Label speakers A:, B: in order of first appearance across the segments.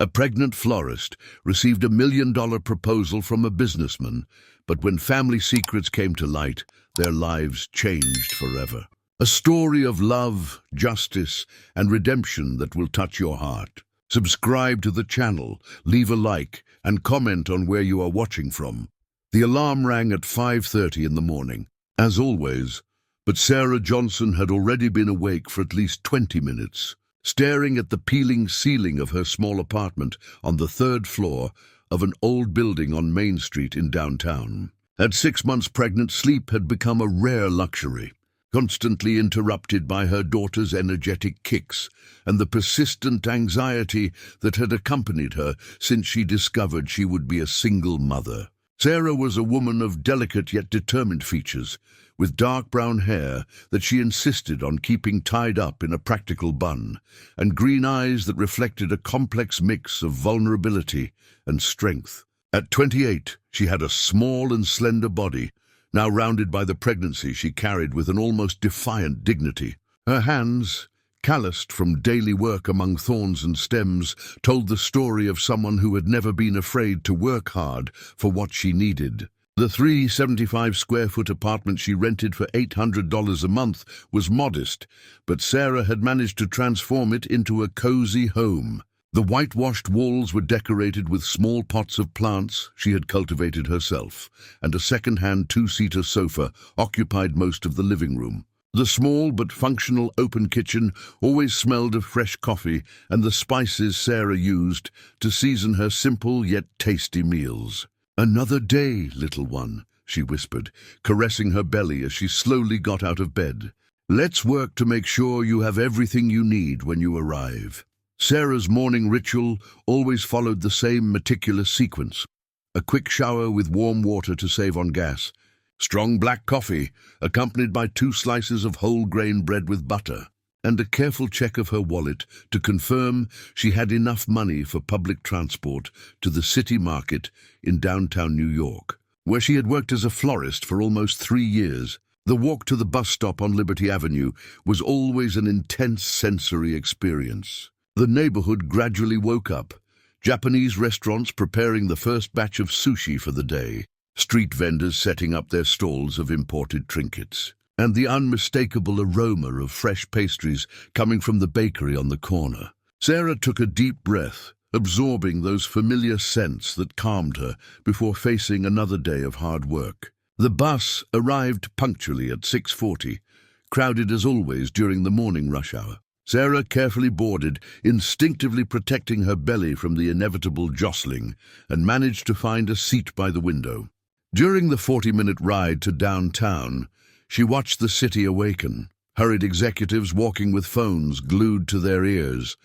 A: A pregnant florist received $1 million proposal from a businessman, but when family secrets came to light, their lives changed forever. A story of love, justice, and redemption that will touch your heart. Subscribe to the channel, leave a like, and comment on where you are watching from. The alarm rang at 5:30 in the morning, as always, but Sarah Johnson had already been awake for at least 20 minutes, staring at the peeling ceiling of her small apartment on the 3rd floor of an old building on Main Street in downtown. At 6 months pregnant, sleep had become a rare luxury, constantly interrupted by her daughter's energetic kicks and the persistent anxiety that had accompanied her since she discovered she would be a single mother. Sarah was a woman of delicate yet determined features, with dark brown hair that she insisted on keeping tied up in a practical bun, and green eyes that reflected a complex mix of vulnerability and strength. At 28, she had a small and slender body, now rounded by the pregnancy she carried with an almost defiant dignity. Her hands, calloused from daily work among thorns and stems, told the story of someone who had never been afraid to work hard for what she needed. The 375-square-foot apartment she rented for $800 a month was modest, but Sarah had managed to transform it into a cozy home. The whitewashed walls were decorated with small pots of plants she had cultivated herself, and a second-hand 2-seater sofa occupied most of the living room. The small but functional open kitchen always smelled of fresh coffee and the spices Sarah used to season her simple yet tasty meals. "Another day, little one," she whispered, caressing her belly as she slowly got out of bed. "Let's work to make sure you have everything you need when you arrive." Sarah's morning ritual always followed the same meticulous sequence. A quick shower with warm water to save on gas. Strong black coffee, accompanied by 2 slices of whole grain bread with butter, and a careful check of her wallet to confirm she had enough money for public transport to the city market in downtown New York, where she had worked as a florist for almost 3 years. The walk to the bus stop on Liberty Avenue was always an intense sensory experience. The neighborhood gradually woke up, Japanese restaurants preparing the first batch of sushi for the day, street vendors setting up their stalls of imported trinkets, and the unmistakable aroma of fresh pastries coming from the bakery on the corner. Sarah took a deep breath, absorbing those familiar scents that calmed her before facing another day of hard work. The bus arrived punctually at 6:40, crowded as always during the morning rush hour. Sarah carefully boarded, instinctively protecting her belly from the inevitable jostling, and managed to find a seat by the window. During the 40-minute ride to downtown, she watched the city awaken, hurried executives walking with phones glued to their ears,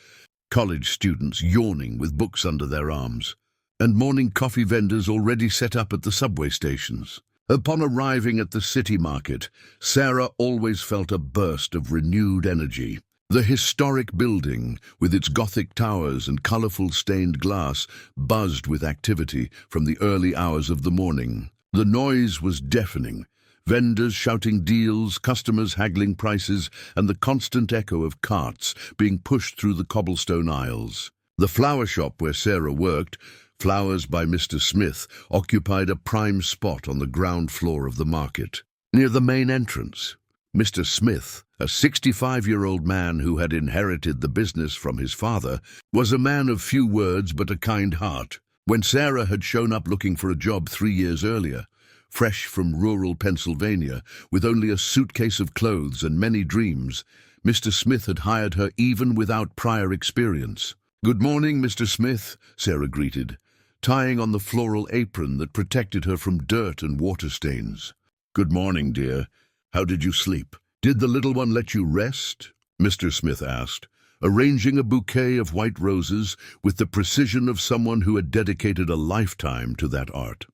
A: college students yawning with books under their arms, and morning coffee vendors already set up at the subway stations. Upon arriving at the city market, Sarah always felt a burst of renewed energy. The historic building, with its Gothic towers and colorful stained glass, buzzed with activity from the early hours of the morning. The noise was deafening, vendors shouting deals, customers haggling prices, and the constant echo of carts being pushed through the cobblestone aisles. The flower shop where Sarah worked, Flowers by Mr. Smith, occupied a prime spot on the ground floor of the market. Near the main entrance, Mr. Smith, a 65-year-old man who had inherited the business from his father, was a man of few words but a kind heart. When Sarah had shown up looking for a job 3 years earlier, fresh from rural Pennsylvania, with only a suitcase of clothes and many dreams, Mr. Smith had hired her even without prior experience. "Good morning, Mr. Smith," Sarah greeted, tying on the floral apron that protected her from dirt and water stains. "Good morning, dear. How did you sleep? Did the little one let you rest?" Mr. Smith asked, arranging a bouquet of white roses with the precision of someone who had dedicated a lifetime to that art.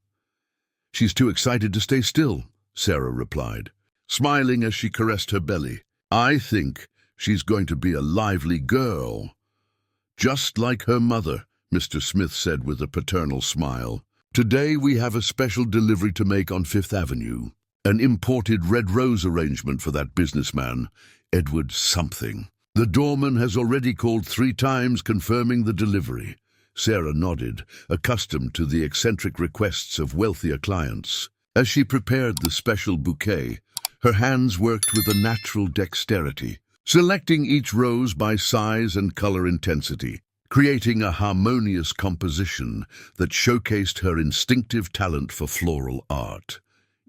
A: "She's too excited to stay still," Sarah replied, smiling as she caressed her belly. "I think she's going to be a lively girl." "Just like her mother," Mr. Smith said with a paternal smile. "Today we have a special delivery to make on Fifth Avenue. An imported red rose arrangement for that businessman, Edward something. The doorman has already called 3 times confirming the delivery. Sarah nodded, accustomed to the eccentric requests of wealthier clients. As she prepared the special bouquet, her hands worked with a natural dexterity, selecting each rose by size and color intensity, creating a harmonious composition that showcased her instinctive talent for floral art.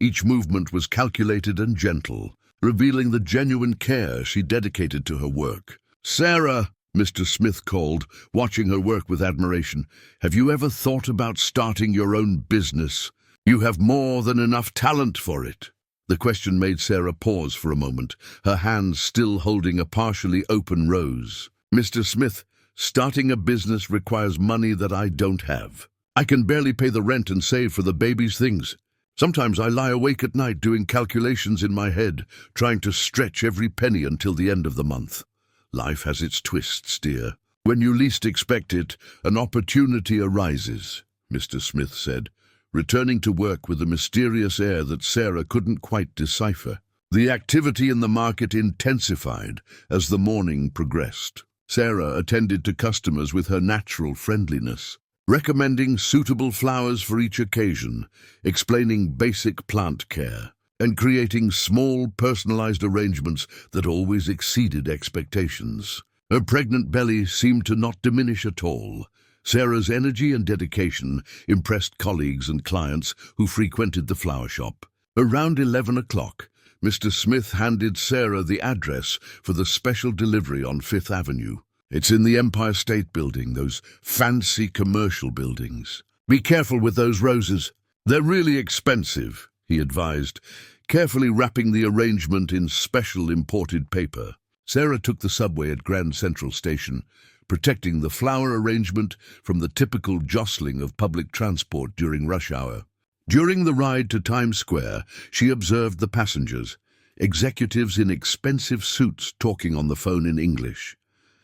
A: Each movement was calculated and gentle, revealing the genuine care she dedicated to her work. "Sarah," Mr. Smith called, watching her work with admiration, "have you ever thought about starting your own business? You have more than enough talent for it." The question made Sarah pause for a moment, her hands still holding a partially open rose. "Mr. Smith, starting a business requires money that I don't have. I can barely pay the rent and save for the baby's things. Sometimes I lie awake at night doing calculations in my head, trying to stretch every penny until the end of the month. Life has its twists, dear. When you least expect it, an opportunity arises," Mr. Smith said, returning to work with a mysterious air that Sarah couldn't quite decipher. The activity in the market intensified as the morning progressed. Sarah attended to customers with her natural friendliness, recommending suitable flowers for each occasion, explaining basic plant care, and creating small, personalized arrangements that always exceeded expectations. Her pregnant belly seemed to not diminish at all. Sarah's energy and dedication impressed colleagues and clients who frequented the flower shop. Around 11 o'clock, Mr. Smith handed Sarah the address for the special delivery on Fifth Avenue. "It's in the Empire State Building, those fancy commercial buildings. Be careful with those roses. They're really expensive," he advised, carefully wrapping the arrangement in special imported paper. Sarah took the subway at Grand Central Station, protecting the flower arrangement from the typical jostling of public transport during rush hour. During the ride to Times Square, she observed the passengers, executives in expensive suits talking on the phone in English,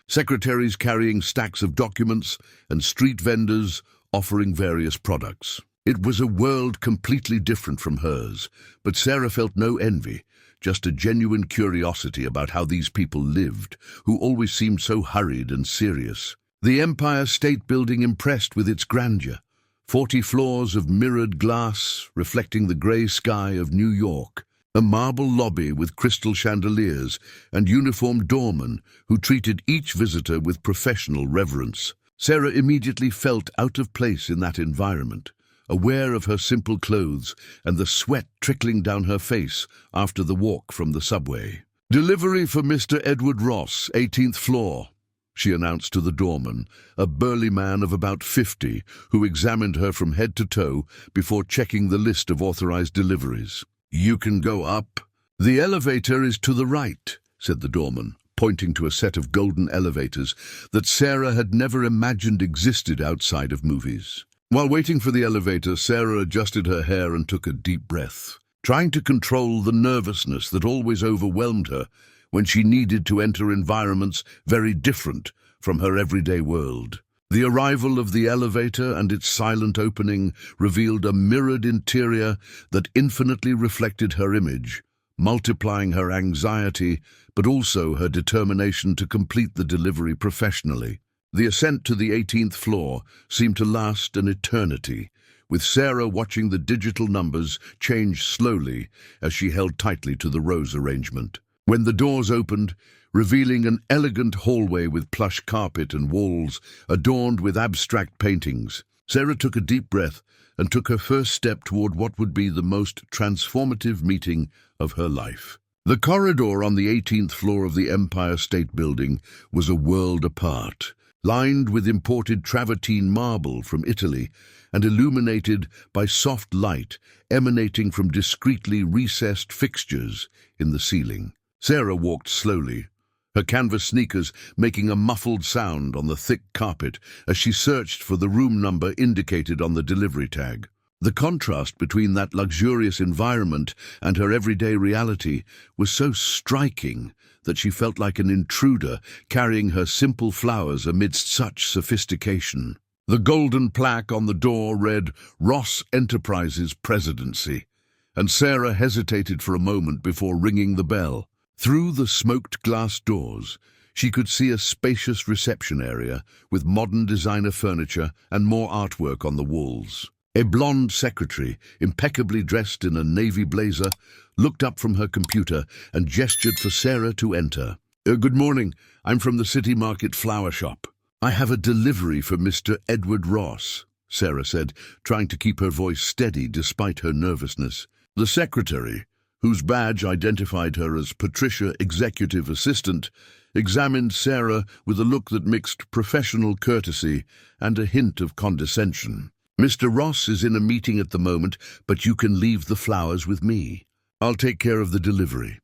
A: secretaries carrying stacks of documents, and street vendors offering various products. It was a world completely different from hers, but Sarah felt no envy, just a genuine curiosity about how these people lived, who always seemed so hurried and serious. The Empire State Building impressed with its grandeur, 40 floors of mirrored glass reflecting the grey sky of New York, a marble lobby with crystal chandeliers, and uniformed doormen who treated each visitor with professional reverence. Sarah immediately felt out of place in that environment, aware of her simple clothes and the sweat trickling down her face after the walk from the subway. "Delivery for Mr. Edward Ross, 18th floor," she announced to the doorman, a burly man of about 50, who examined her from head to toe before checking the list of authorized deliveries. "You can go up." "The elevator is to the right," said the doorman, pointing to a set of golden elevators that Sarah had never imagined existed outside of movies. While waiting for the elevator, Sarah adjusted her hair and took a deep breath, trying to control the nervousness that always overwhelmed her when she needed to enter environments very different from her everyday world. The arrival of the elevator and its silent opening revealed a mirrored interior that infinitely reflected her image, multiplying her anxiety, but also her determination to complete the delivery professionally. The ascent to the 18th floor seemed to last an eternity, with Sarah watching the digital numbers change slowly as she held tightly to the rose arrangement. When the doors opened, revealing an elegant hallway with plush carpet and walls adorned with abstract paintings, Sarah took a deep breath and took her first step toward what would be the most transformative meeting of her life. The corridor on the 18th floor of the Empire State Building was a world apart, lined with imported travertine marble from Italy and illuminated by soft light emanating from discreetly recessed fixtures in the ceiling. Sarah walked slowly, her canvas sneakers making a muffled sound on the thick carpet as she searched for the room number indicated on the delivery tag. The contrast between that luxurious environment and her everyday reality was so striking that she felt like an intruder carrying her simple flowers amidst such sophistication. The golden plaque on the door read Ross Enterprises Presidency, and Sarah hesitated for a moment before ringing the bell. Through the smoked glass doors, She could see a spacious reception area with modern designer furniture and more artwork on the walls. A blonde secretary, impeccably dressed in a navy blazer, looked up from her computer and gestured for Sarah to enter. Good morning. I'm from the City Market flower shop. I have a delivery for Mr. Edward Ross, Sarah said, trying to keep her voice steady despite her nervousness. The secretary, whose badge identified her as Patricia Executive Assistant, examined Sarah with a look that mixed professional courtesy and a hint of condescension. Mr. Ross is in a meeting at the moment, but you can leave the flowers with me. I'll take care of the delivery.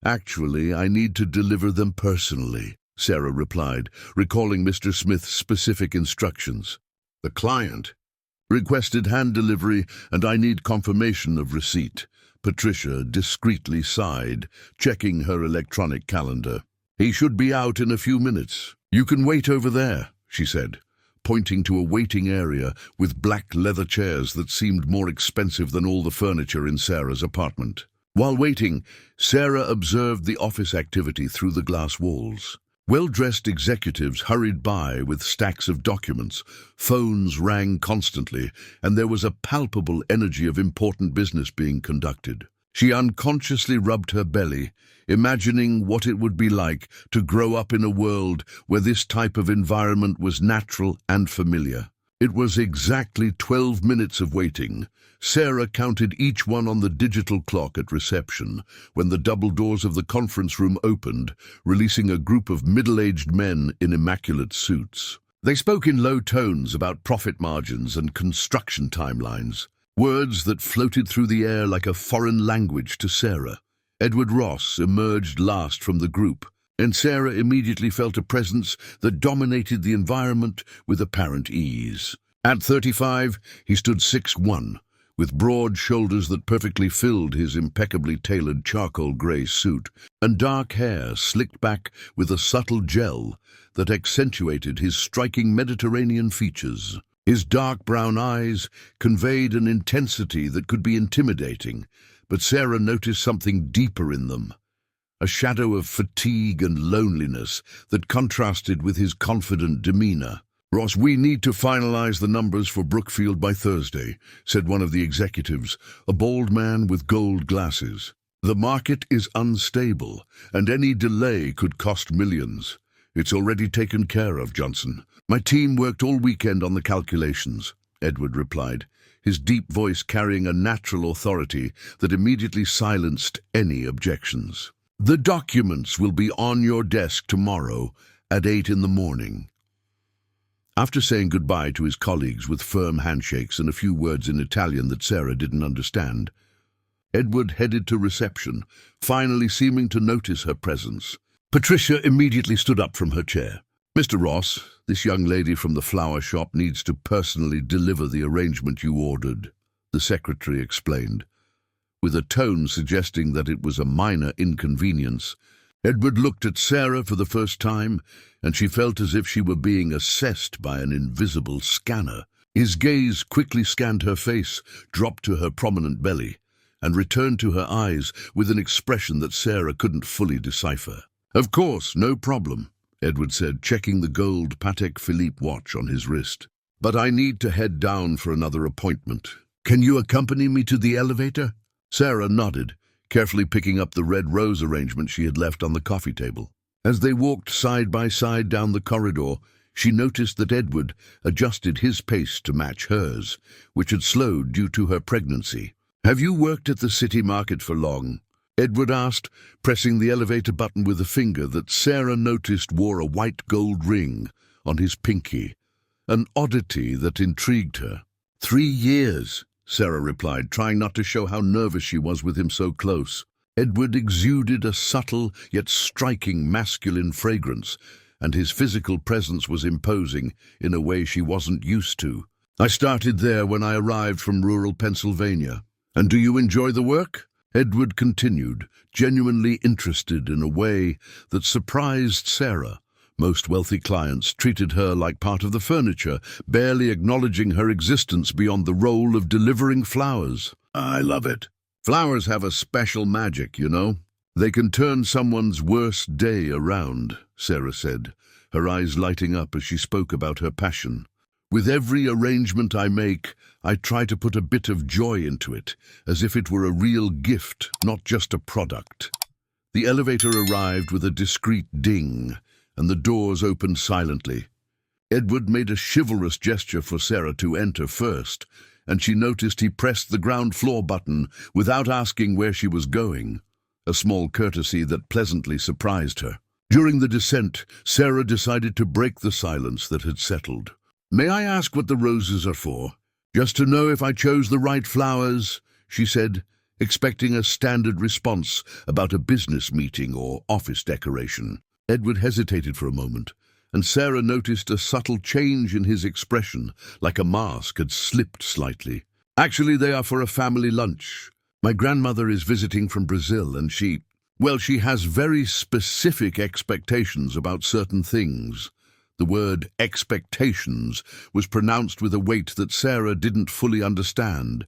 A: Actually, I need to deliver them personally, Sarah replied, recalling Mr. Smith's specific instructions. The client requested hand delivery, and I need confirmation of receipt. Patricia discreetly sighed, checking her electronic calendar. He should be out in a few minutes. You can wait over there, she said, pointing to a waiting area with black leather chairs that seemed more expensive than all the furniture in Sarah's apartment. While waiting, Sarah observed the office activity through the glass walls. Well-dressed executives hurried by with stacks of documents, phones rang constantly, and there was a palpable energy of important business being conducted. She unconsciously rubbed her belly, imagining what it would be like to grow up in a world where this type of environment was natural and familiar. It was exactly 12 minutes of waiting. Sarah counted each one on the digital clock at reception when the double doors of the conference room opened, releasing a group of middle-aged men in immaculate suits. They spoke in low tones about profit margins and construction timelines, words that floated through the air like a foreign language to Sarah. Edward Ross emerged last from the group, and Sarah immediately felt a presence that dominated the environment with apparent ease. At 35, he stood 6'1", with broad shoulders that perfectly filled his impeccably tailored charcoal grey suit, and dark hair slicked back with a subtle gel that accentuated his striking Mediterranean features. His dark brown eyes conveyed an intensity that could be intimidating, but Sarah noticed something deeper in them, a shadow of fatigue and loneliness that contrasted with his confident demeanor. Ross, we need to finalize the numbers for Brookfield by Thursday, said one of the executives, a bald man with gold glasses. The market is unstable, and any delay could cost millions. It's already taken care of, Johnson. My team worked all weekend on the calculations, Edward replied, his deep voice carrying a natural authority that immediately silenced any objections. The documents will be on your desk tomorrow at 8 in the morning. After saying goodbye to his colleagues with firm handshakes and a few words in Italian that Sarah didn't understand, Edward headed to reception, finally seeming to notice her presence. Patricia immediately stood up from her chair. Mr. Ross, this young lady from the flower shop needs to personally deliver the arrangement you ordered, the secretary explained, with a tone suggesting that it was a minor inconvenience. Edward looked at Sarah for the first time, and she felt as if she were being assessed by an invisible scanner. His gaze quickly scanned her face, dropped to her prominent belly, and returned to her eyes with an expression that Sarah couldn't fully decipher. Of course, no problem, Edward said, checking the gold Patek Philippe watch on his wrist. But I need to head down for another appointment. Can you accompany me to the elevator? Sarah nodded, carefully picking up the red rose arrangement she had left on the coffee table. As they walked side by side down the corridor, she noticed that Edward adjusted his pace to match hers, which had slowed due to her pregnancy. Have you worked at the City Market for long? Edward asked, pressing the elevator button with a finger that Sarah noticed wore a white gold ring on his pinky, an oddity that intrigued her. 3 years, Sarah replied, trying not to show how nervous she was with him so close. Edward exuded a subtle yet striking masculine fragrance, and his physical presence was imposing in a way she wasn't used to. I started there when I arrived from rural Pennsylvania. And do you enjoy the work? Edward continued, genuinely interested in a way that surprised Sarah. Most wealthy clients treated her like part of the furniture, barely acknowledging her existence beyond the role of delivering flowers. I love it. Flowers have a special magic, you know. They can turn someone's worst day around, Sarah said, her eyes lighting up as she spoke about her passion. With every arrangement I make, I try to put a bit of joy into it, as if it were a real gift, not just a product. The elevator arrived with a discreet ding, and the doors opened silently. Edward made a chivalrous gesture for Sarah to enter first, and she noticed he pressed the ground floor button without asking where she was going, a small courtesy that pleasantly surprised her. During the descent, Sarah decided to break the silence that had settled. "May I ask what the roses are for? Just to know if I chose the right flowers," she said, expecting a standard response about a business meeting or office decoration. Edward hesitated for a moment, and Sarah noticed a subtle change in his expression, like a mask had slipped slightly. "Actually, they are for a family lunch. My grandmother is visiting from Brazil, and she has very specific expectations about certain things." The word expectations was pronounced with a weight that Sarah didn't fully understand,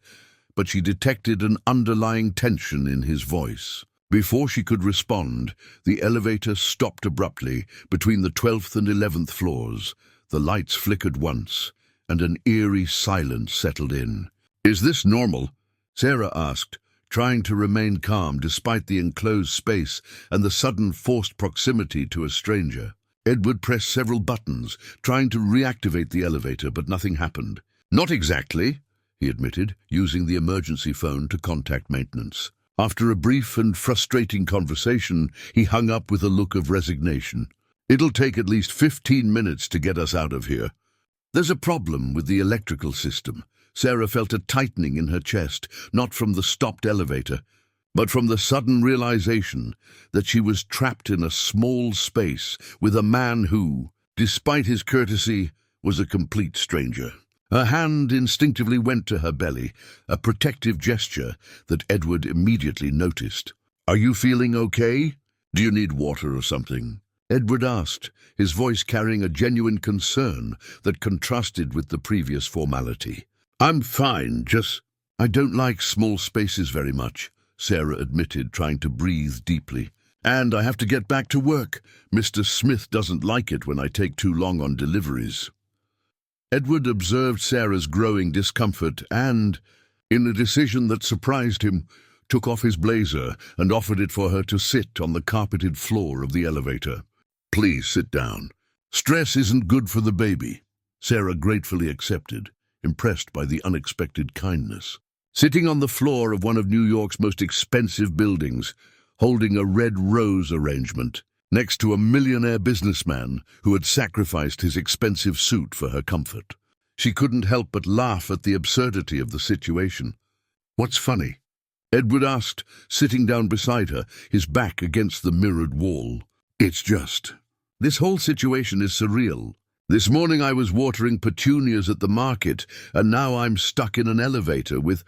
A: but she detected an underlying tension in his voice. Before she could respond, the elevator stopped abruptly between the 12th and 11th floors. The lights flickered once, and an eerie silence settled in. "Is this normal?" Sarah asked, trying to remain calm despite the enclosed space and the sudden forced proximity to a stranger. Edward pressed several buttons, trying to reactivate the elevator, but nothing happened. "Not exactly," he admitted, using the emergency phone to contact maintenance. After a brief and frustrating conversation, he hung up with a look of resignation. "It'll take at least 15 minutes to get us out of here." "There's a problem with the electrical system." Sarah felt a tightening in her chest, not from the stopped elevator, but from the sudden realization that she was trapped in a small space with a man who, despite his courtesy, was a complete stranger. Her hand instinctively went to her belly, a protective gesture that Edward immediately noticed. "Are you feeling okay? Do you need water or something?" Edward asked, his voice carrying a genuine concern that contrasted with the previous formality. "I'm fine, I don't like small spaces very much," Sarah admitted, trying to breathe deeply. "And I have to get back to work. Mr. Smith doesn't like it when I take too long on deliveries." Edward observed Sarah's growing discomfort and, in a decision that surprised him, took off his blazer and offered it for her to sit on the carpeted floor of the elevator. "Please sit down. Stress isn't good for the baby." Sarah gratefully accepted, impressed by the unexpected kindness. Sitting on the floor of one of New York's most expensive buildings, holding a red rose arrangement, next to a millionaire businessman who had sacrificed his expensive suit for her comfort, she couldn't help but laugh at the absurdity of the situation. "What's funny?" Edward asked, sitting down beside her, his back against the mirrored wall. This whole situation is surreal. This morning I was watering petunias at the market, and now I'm stuck in an elevator with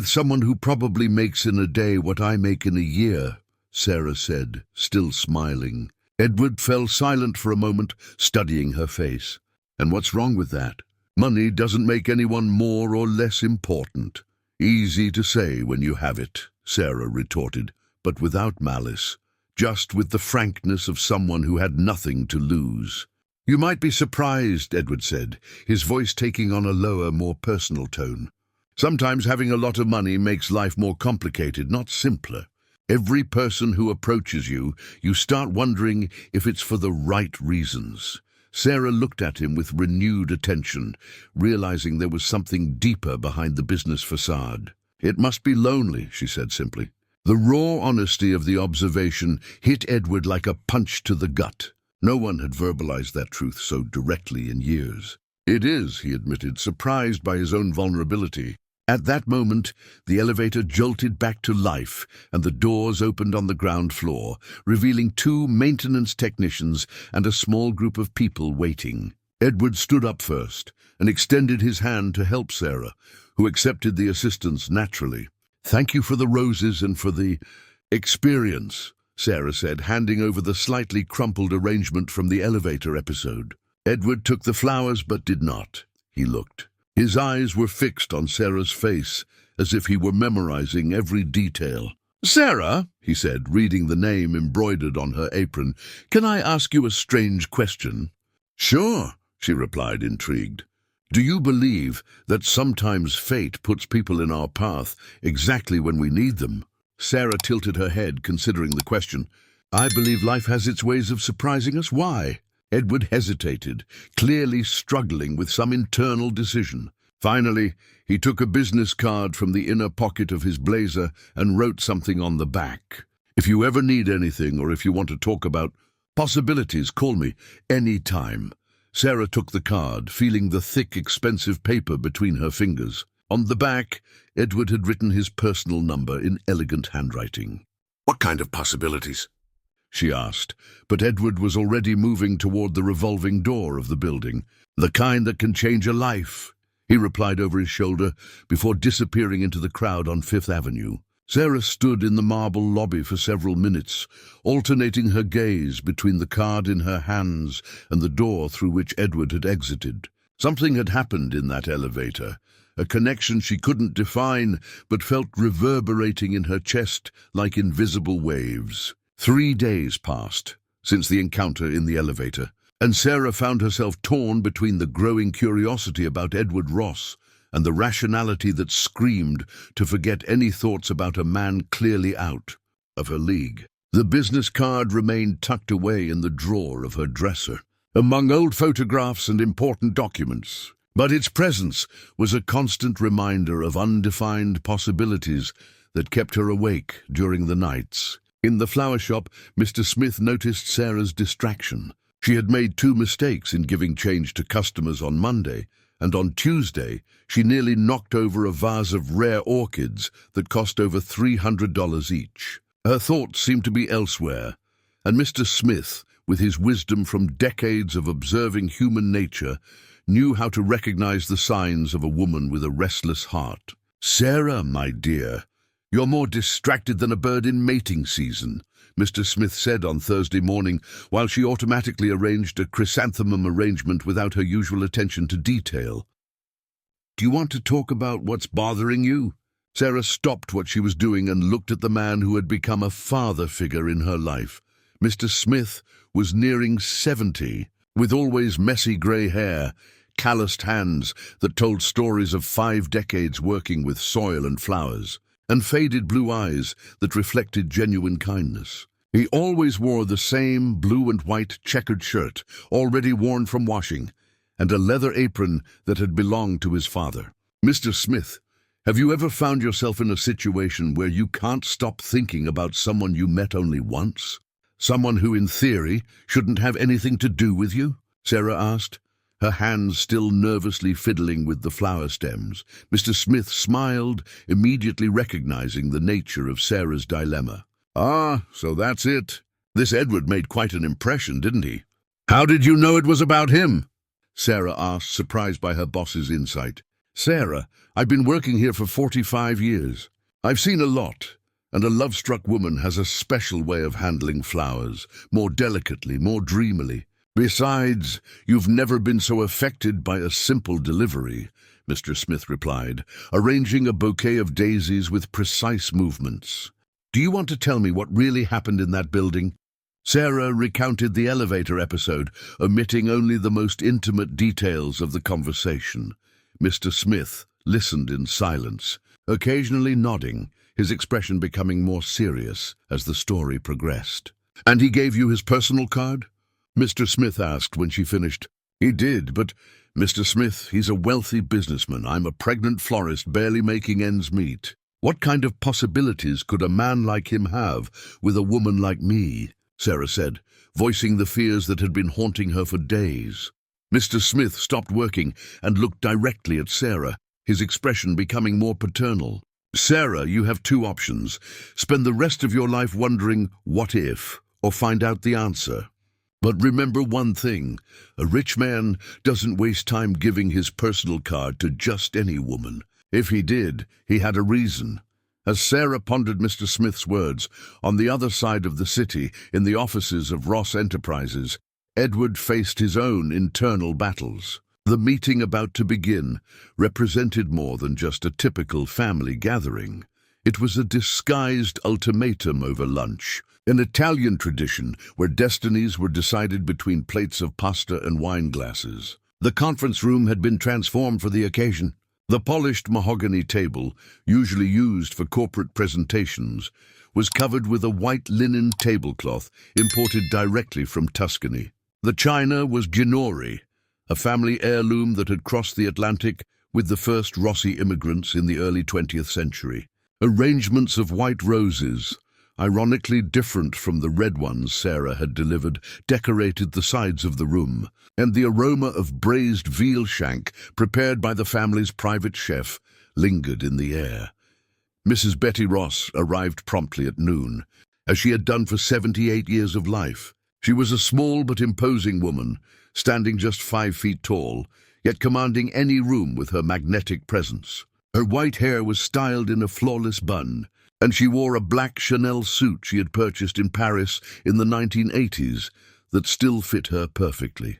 A: someone who probably makes in a day what I make in a year," Sarah said, still smiling. Edward fell silent for a moment, studying her face. "And what's wrong with that? Money doesn't make anyone more or less important." "Easy to say when you have it," Sarah retorted, but without malice, just with the frankness of someone who had nothing to lose. "You might be surprised," Edward said, his voice taking on a lower, more personal tone. "Sometimes having a lot of money makes life more complicated, not simpler. Every person who approaches you, you start wondering if it's for the right reasons." Sarah looked at him with renewed attention, realizing there was something deeper behind the business facade. "It must be lonely," she said simply. The raw honesty of the observation hit Edward like a punch to the gut. No one had verbalized that truth so directly in years. "It is," he admitted, surprised by his own vulnerability. At that moment, the elevator jolted back to life, and the doors opened on the ground floor, revealing 2 maintenance technicians and a small group of people waiting. Edward stood up first and extended his hand to help Sarah, who accepted the assistance naturally. "Thank you for the roses and for the experience," Sarah said, handing over the slightly crumpled arrangement from the elevator episode. Edward took the flowers but did not. He looked. His eyes were fixed on Sarah's face, as if he were memorizing every detail. "Sarah," he said, reading the name embroidered on her apron, "can I ask you a strange question?" "Sure," she replied, intrigued. "Do you believe that sometimes fate puts people in our path exactly when we need them?" Sarah tilted her head, considering the question. "I believe life has its ways of surprising us. Why?" Edward hesitated, clearly struggling with some internal decision. Finally, he took a business card from the inner pocket of his blazer and wrote something on the back. "If you ever need anything, or if you want to talk about possibilities, call me any time." Sarah took the card, feeling the thick, expensive paper between her fingers. On the back, Edward had written his personal number in elegant handwriting. "What kind of possibilities?" she asked, but Edward was already moving toward the revolving door of the building. "The kind that can change a life," he replied over his shoulder before disappearing into the crowd on Fifth Avenue. Sarah stood in the marble lobby for several minutes, alternating her gaze between the card in her hands and the door through which Edward had exited. Something had happened in that elevator, a connection she couldn't define but felt reverberating in her chest like invisible waves. 3 days passed since the encounter in the elevator, and Sarah found herself torn between the growing curiosity about Edward Ross and the rationality that screamed to forget any thoughts about a man clearly out of her league. The business card remained tucked away in the drawer of her dresser, among old photographs and important documents. But its presence was a constant reminder of undefined possibilities that kept her awake during the nights. In the flower shop, Mr. Smith noticed Sarah's distraction. She had made 2 mistakes in giving change to customers on Monday, and on Tuesday she nearly knocked over a vase of rare orchids that cost over $300 each. Her thoughts seemed to be elsewhere, and Mr. Smith, with his wisdom from decades of observing human nature, knew how to recognize the signs of a woman with a restless heart. "Sarah, my dear, you're more distracted than a bird in mating season," Mr. Smith said on Thursday morning, while she automatically arranged a chrysanthemum arrangement without her usual attention to detail. "Do you want to talk about what's bothering you?" Sarah stopped what she was doing and looked at the man who had become a father figure in her life. Mr. Smith was nearing 70, with always messy grey hair, calloused hands that told stories of 5 decades working with soil and flowers, and faded blue eyes that reflected genuine kindness. He always wore the same blue and white checkered shirt, already worn from washing, and a leather apron that had belonged to his father. "Mr. Smith, have you ever found yourself in a situation where you can't stop thinking about someone you met only once? Someone who, in theory, shouldn't have anything to do with you?" Sarah asked, her hands still nervously fiddling with the flower stems. Mr. Smith smiled, immediately recognizing the nature of Sarah's dilemma. "Ah, so that's it. This Edward made quite an impression, didn't he?" "How did you know it was about him?" Sarah asked, surprised by her boss's insight. "Sarah, I've been working here for 45 years. I've seen a lot, and a love-struck woman has a special way of handling flowers, more delicately, more dreamily. Besides, you've never been so affected by a simple delivery," Mr. Smith replied, arranging a bouquet of daisies with precise movements. "Do you want to tell me what really happened in that building?" Sarah recounted the elevator episode, omitting only the most intimate details of the conversation. Mr. Smith listened in silence, occasionally nodding, his expression becoming more serious as the story progressed. "And he gave you his personal card?" Mr. Smith asked when she finished. "He did, but Mr. Smith, he's a wealthy businessman. I'm a pregnant florist barely making ends meet. What kind of possibilities could a man like him have with a woman like me?" Sarah said, voicing the fears that had been haunting her for days. Mr. Smith stopped working and looked directly at Sarah, his expression becoming more paternal. "Sarah, you have 2 options. Spend the rest of your life wondering, what if, or find out the answer. But remember one thing, a rich man doesn't waste time giving his personal card to just any woman. If he did, he had a reason." As Sarah pondered Mr. Smith's words, on the other side of the city, in the offices of Ross Enterprises, Edward faced his own internal battles. The meeting about to begin represented more than just a typical family gathering. It was a disguised ultimatum over lunch, an Italian tradition where destinies were decided between plates of pasta and wine glasses. The conference room had been transformed for the occasion. The polished mahogany table, usually used for corporate presentations, was covered with a white linen tablecloth imported directly from Tuscany. The china was Ginori, a family heirloom that had crossed the Atlantic with the first Rossi immigrants in the early 20th century. Arrangements of white roses, ironically different from the red ones Sarah had delivered, decorated the sides of the room, and the aroma of braised veal shank, prepared by the family's private chef, lingered in the air. Mrs. Betty Ross arrived promptly at noon, as she had done for 78 years of life. She was a small but imposing woman, standing just 5 feet tall, yet commanding any room with her magnetic presence. Her white hair was styled in a flawless bun, and she wore a black Chanel suit she had purchased in Paris in the 1980s that still fit her perfectly.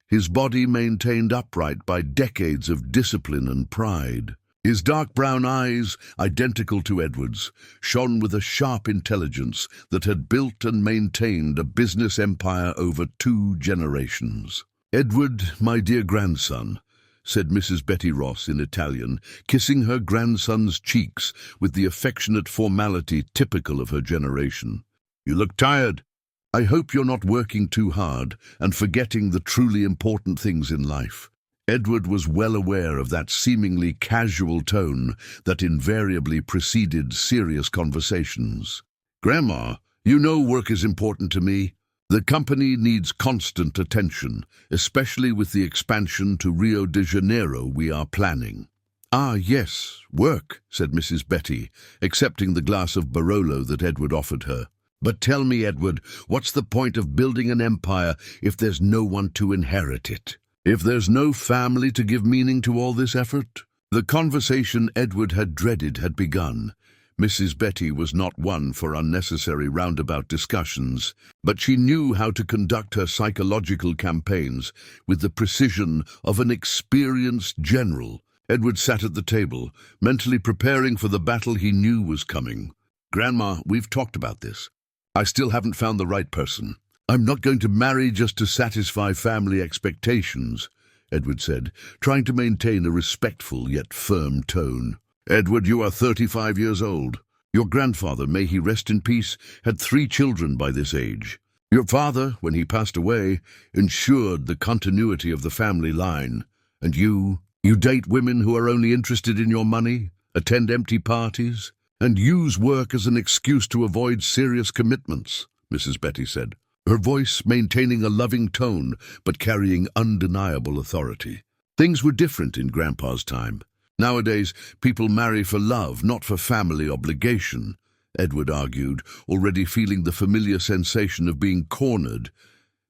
A: His body maintained upright by decades of discipline and pride. His dark brown eyes, identical to Edward's, shone with a sharp intelligence that had built and maintained a business empire over 2 generations. "Edward, my dear grandson," said Mrs. Betty Ross in Italian, kissing her grandson's cheeks with the affectionate formality typical of her generation. "You look tired. I hope you're not working too hard and forgetting the truly important things in life." Edward was well aware of that seemingly casual tone that invariably preceded serious conversations. "Grandma, you know work is important to me. The company needs constant attention, especially with the expansion to Rio de Janeiro we are planning." "Ah, yes, work," said Mrs. Betty, accepting the glass of Barolo that Edward offered her. "But tell me, Edward, what's the point of building an empire if there's no one to inherit it? If there's no family to give meaning to all this effort?" The conversation Edward had dreaded had begun. Mrs. Betty was not one for unnecessary roundabout discussions, but she knew how to conduct her psychological campaigns with the precision of an experienced general. Edward sat at the table, mentally preparing for the battle he knew was coming. "Grandma, we've talked about this. I still haven't found the right person. I'm not going to marry just to satisfy family expectations," Edward said, trying to maintain a respectful yet firm tone. "Edward, you are 35 years old. Your grandfather, may he rest in peace, had 3 children by this age. Your father, when he passed away, ensured the continuity of the family line. And you date women who are only interested in your money, attend empty parties, and use work as an excuse to avoid serious commitments," Mrs. Betty said, her voice maintaining a loving tone but carrying undeniable authority. Things were different in Grandpa's time. Nowadays, people marry for love, not for family obligation, Edward argued, already feeling the familiar sensation of being cornered.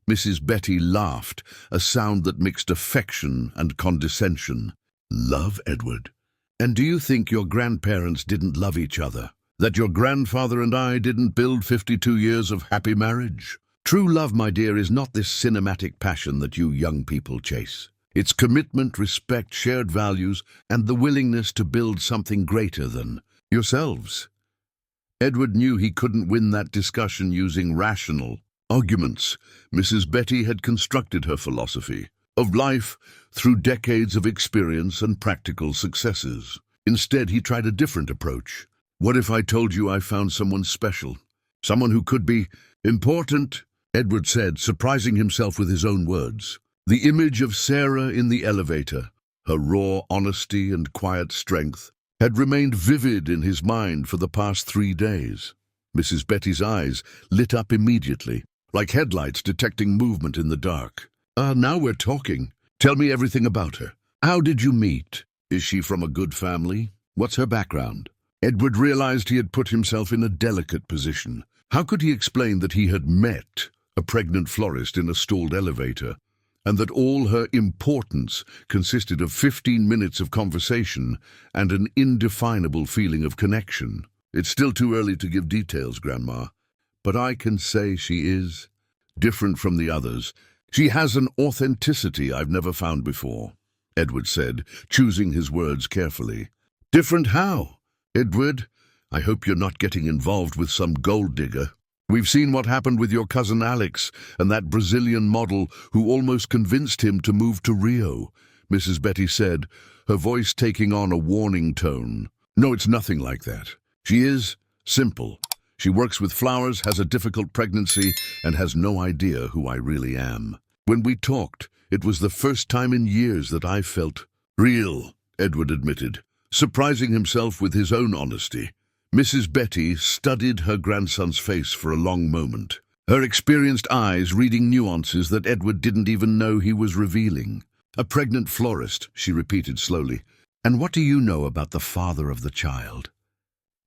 A: Mrs. Betty laughed, a sound that mixed affection and condescension. "Love, Edward? And do you think your grandparents didn't love each other? That your grandfather and I didn't build 52 years of happy marriage? True love, my dear, is not this cinematic passion that you young people chase. It's commitment, respect, shared values, and the willingness to build something greater than yourselves." Edward knew he couldn't win that discussion using rational arguments. Mrs. Betty had constructed her philosophy of life through decades of experience and practical successes. Instead, he tried a different approach. "What if I told you I found someone special? Someone who could be important?" Edward said, surprising himself with his own words. The image of Sarah in the elevator, her raw honesty and quiet strength, had remained vivid in his mind for the past 3 days. Mrs. Betty's eyes lit up immediately, like headlights detecting movement in the dark. Now we're talking. Tell me everything about her. How did you meet? Is she from a good family? What's her background?" Edward realized he had put himself in a delicate position. How could he explain that he had met a pregnant florist in a stalled elevator, and that all her importance consisted of 15 minutes of conversation and an indefinable feeling of connection? "It's still too early to give details, Grandma, but I can say she is different from the others. She has an authenticity I've never found before," Edward said, choosing his words carefully. "Different how?" "Edward, I hope you're not getting involved with some gold digger. We've seen what happened with your cousin Alex and that Brazilian model who almost convinced him to move to Rio," Mrs. Betty said, her voice taking on a warning tone. "No, it's nothing like that. She is simple. She works with flowers, has a difficult pregnancy, and has no idea who I really am. When we talked, it was the first time in years that I felt real," Edward admitted, surprising himself with his own honesty. Mrs. Betty studied her grandson's face for a long moment, her experienced eyes reading nuances that Edward didn't even know he was revealing. "A pregnant florist," she repeated slowly. "And what do you know about the father of the child?"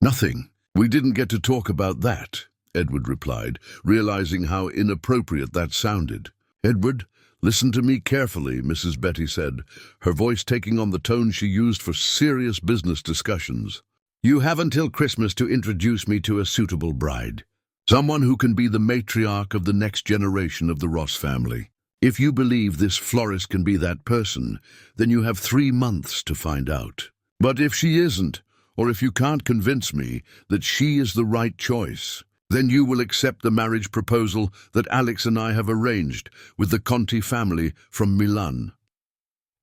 A: "Nothing. We didn't get to talk about that," Edward replied, realizing how inappropriate that sounded. "Edward, listen to me carefully," Mrs. Betty said, her voice taking on the tone she used for serious business discussions. "You have until Christmas to introduce me to a suitable bride, someone who can be the matriarch of the next generation of the Ross family. If you believe this florist can be that person, then you have 3 months to find out. But if she isn't, or if you can't convince me that she is the right choice, then you will accept the marriage proposal that Alex and I have arranged with the Conti family from Milan."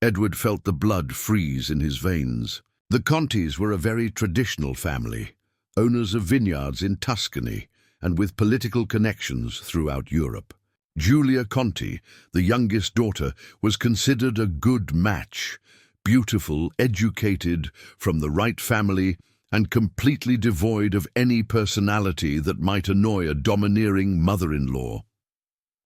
A: Edward felt the blood freeze in his veins. The Contis were a very traditional family, owners of vineyards in Tuscany and with political connections throughout Europe. Giulia Conti, the youngest daughter, was considered a good match, beautiful, educated, from the right family, and completely devoid of any personality that might annoy a domineering mother-in-law.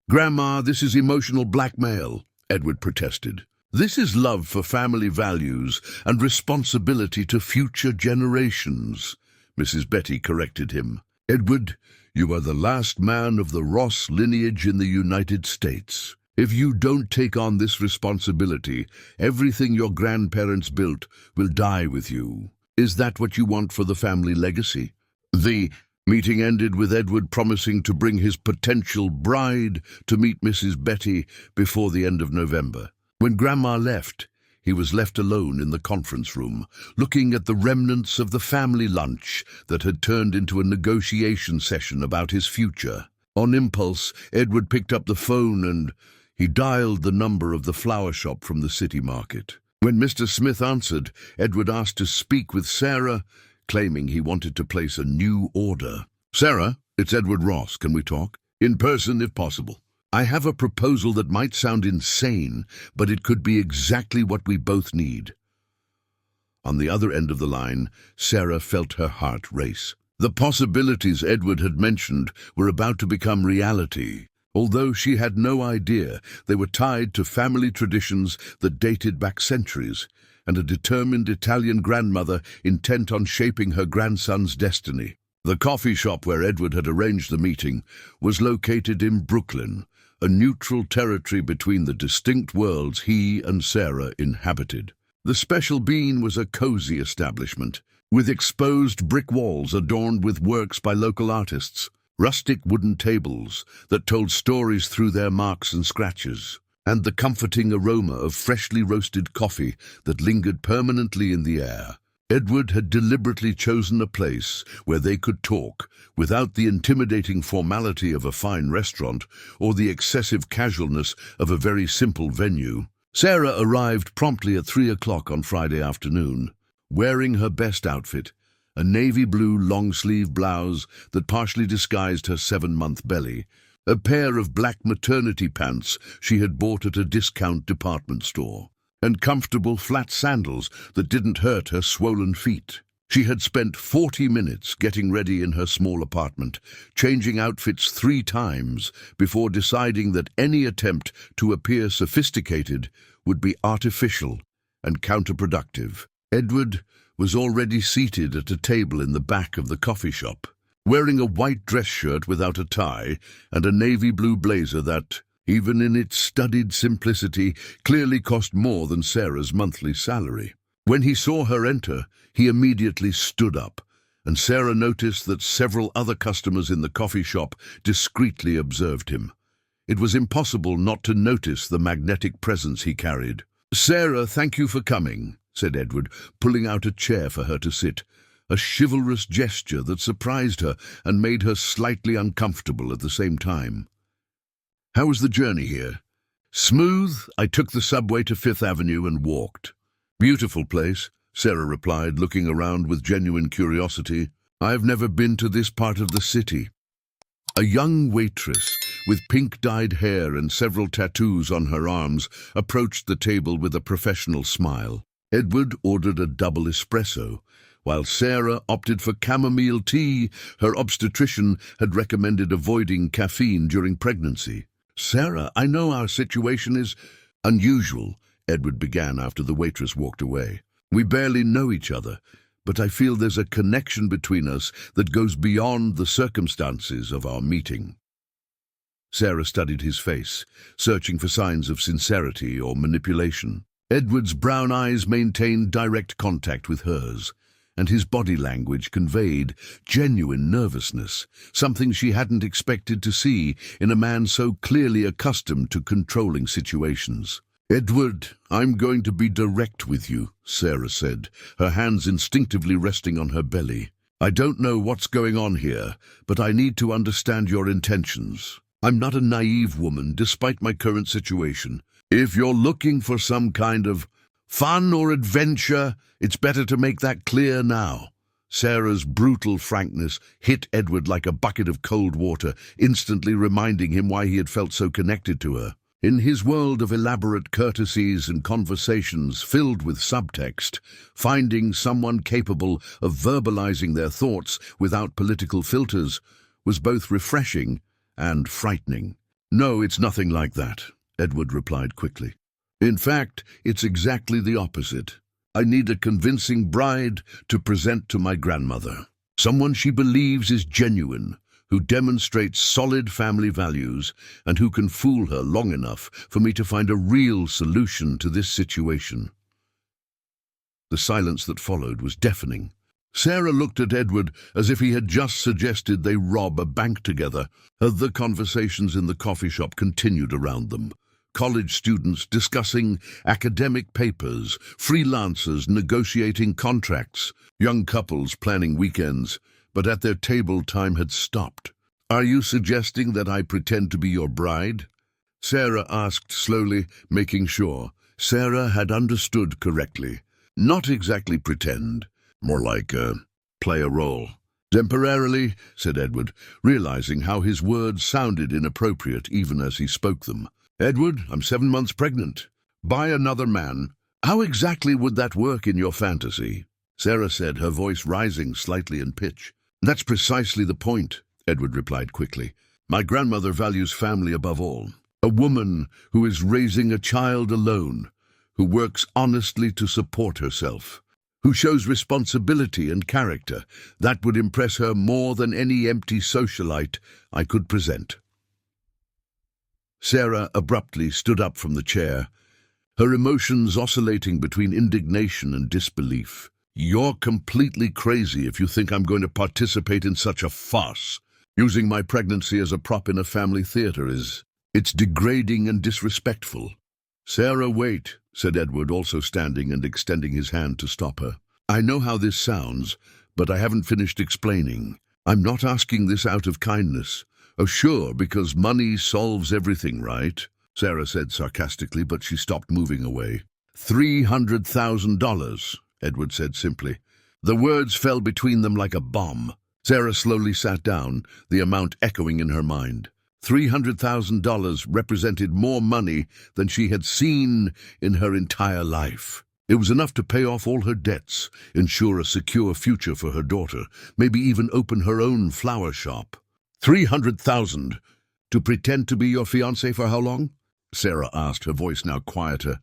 A: "Grandma, this is emotional blackmail," Edward protested. "This is love for family values and responsibility to future generations," Mrs. Betty corrected him. "Edward, you are the last man of the Ross lineage in the United States. If you don't take on this responsibility, everything your grandparents built will die with you. Is that what you want for the family legacy?" The meeting ended with Edward promising to bring his potential bride to meet Mrs. Betty before the end of November. When Grandma left, he was left alone in the conference room, looking at the remnants of the family lunch that had turned into a negotiation session about his future. On impulse, Edward picked up the phone and he dialed the number of the flower shop from the city market. When Mr. Smith answered, Edward asked to speak with Sarah, claiming he wanted to place a new order. "Sarah, it's Edward Ross. Can we talk? In person, if possible. I have a proposal that might sound insane, but it could be exactly what we both need." On the other end of the line, Sarah felt her heart race. The possibilities Edward had mentioned were about to become reality. Although she had no idea, they were tied to family traditions that dated back centuries, and a determined Italian grandmother intent on shaping her grandson's destiny. The coffee shop where Edward had arranged the meeting was located in Brooklyn, a neutral territory between the distinct worlds he and Sarah inhabited. The Special Bean was a cozy establishment, with exposed brick walls adorned with works by local artists, rustic wooden tables that told stories through their marks and scratches, and the comforting aroma of freshly roasted coffee that lingered permanently in the air. Edward had deliberately chosen a place where they could talk without the intimidating formality of a fine restaurant or the excessive casualness of a very simple venue. Sarah arrived promptly at 3 o'clock on Friday afternoon, wearing her best outfit, a navy blue long-sleeve blouse that partially disguised her 7-month belly, a pair of black maternity pants she had bought at a discount department store, and comfortable flat sandals that didn't hurt her swollen feet. She had spent 40 minutes getting ready in her small apartment, changing outfits 3 times before deciding that any attempt to appear sophisticated would be artificial and counterproductive. Edward was already seated at a table in the back of the coffee shop, wearing a white dress shirt without a tie and a navy blue blazer that, even in its studied simplicity, clearly cost more than Sarah's monthly salary. When he saw her enter, he immediately stood up, and Sarah noticed that several other customers in the coffee shop discreetly observed him. It was impossible not to notice the magnetic presence he carried. "Sarah, thank you for coming," said Edward, pulling out a chair for her to sit. a chivalrous gesture that surprised her and made her slightly uncomfortable at the same time. "How was the journey here?" "Smooth. I took the subway to Fifth Avenue and walked." "Beautiful place," Sarah replied, looking around with genuine curiosity. "I've never been to this part of the city." A young waitress, with pink-dyed hair and several tattoos on her arms, approached the table with a professional smile. Edward ordered a double espresso, while Sarah opted for chamomile tea. Her obstetrician had recommended avoiding caffeine during pregnancy. "Sarah, I know our situation is unusual," Edward began after the waitress walked away. "We barely know each other, but I feel there's a connection between us that goes beyond the circumstances of our meeting." Sarah studied his face, searching for signs of sincerity or manipulation. Edward's brown eyes maintained direct contact with hers, and his body language conveyed genuine nervousness, something she hadn't expected to see in a man so clearly accustomed to controlling situations. "Edward, I'm going to be direct with you," Sarah said, her hands instinctively resting on her belly. "I don't know what's going on here, but I need to understand your intentions. I'm not a naive woman, despite my current situation. If you're looking for some kind of fun or adventure, it's better to make that clear now." Sarah's brutal frankness hit Edward like a bucket of cold water, instantly reminding him why he had felt so connected to her. In his world of elaborate courtesies and conversations filled with subtext, finding someone capable of verbalizing their thoughts without political filters was both refreshing and frightening. "No, it's nothing like that," Edward replied quickly. "In fact, it's exactly the opposite. I need a convincing bride to present to my grandmother. Someone she believes is genuine, who demonstrates solid family values, and who can fool her long enough for me to find a real solution to this situation." The silence that followed was deafening. Sarah looked at Edward as if he had just suggested they rob a bank together. Other conversations in the coffee shop continued around them. College students discussing academic papers, freelancers negotiating contracts, young couples planning weekends, but at their table time had stopped. "Are you suggesting that I pretend to be your bride?" Sarah asked slowly, making sure Sarah had understood correctly. "Not exactly pretend, more like play a role." "Temporarily," said Edward, realizing how his words sounded inappropriate even as he spoke them. "Edward, I'm 7 months pregnant. By another man. How exactly would that work in your fantasy?" Sarah said, her voice rising slightly in pitch. "That's precisely the point," Edward replied quickly. "My grandmother values family above all. A woman who is raising a child alone, who works honestly to support herself, who shows responsibility and character. That would impress her more than any empty socialite I could present." Sarah abruptly stood up from the chair, her emotions oscillating between indignation and disbelief. "You're completely crazy if you think I'm going to participate in such a farce. Using my pregnancy as a prop in a family theater it's degrading and disrespectful." "Sarah, wait," said Edward, also standing and extending his hand to stop her. "I know how this sounds, but I haven't finished explaining. I'm not asking this out of kindness. Oh, sure, because money solves everything, right?" Sarah said sarcastically, but she stopped moving away. $300,000, Edward said simply. The words fell between them like a bomb. Sarah slowly sat down, the amount echoing in her mind. $300,000 represented more money than she had seen in her entire life. It was enough to pay off all her debts, ensure a secure future for her daughter, maybe even open her own flower shop. $300,000 to pretend to be your fiancé for how long? Sarah asked, her voice now quieter.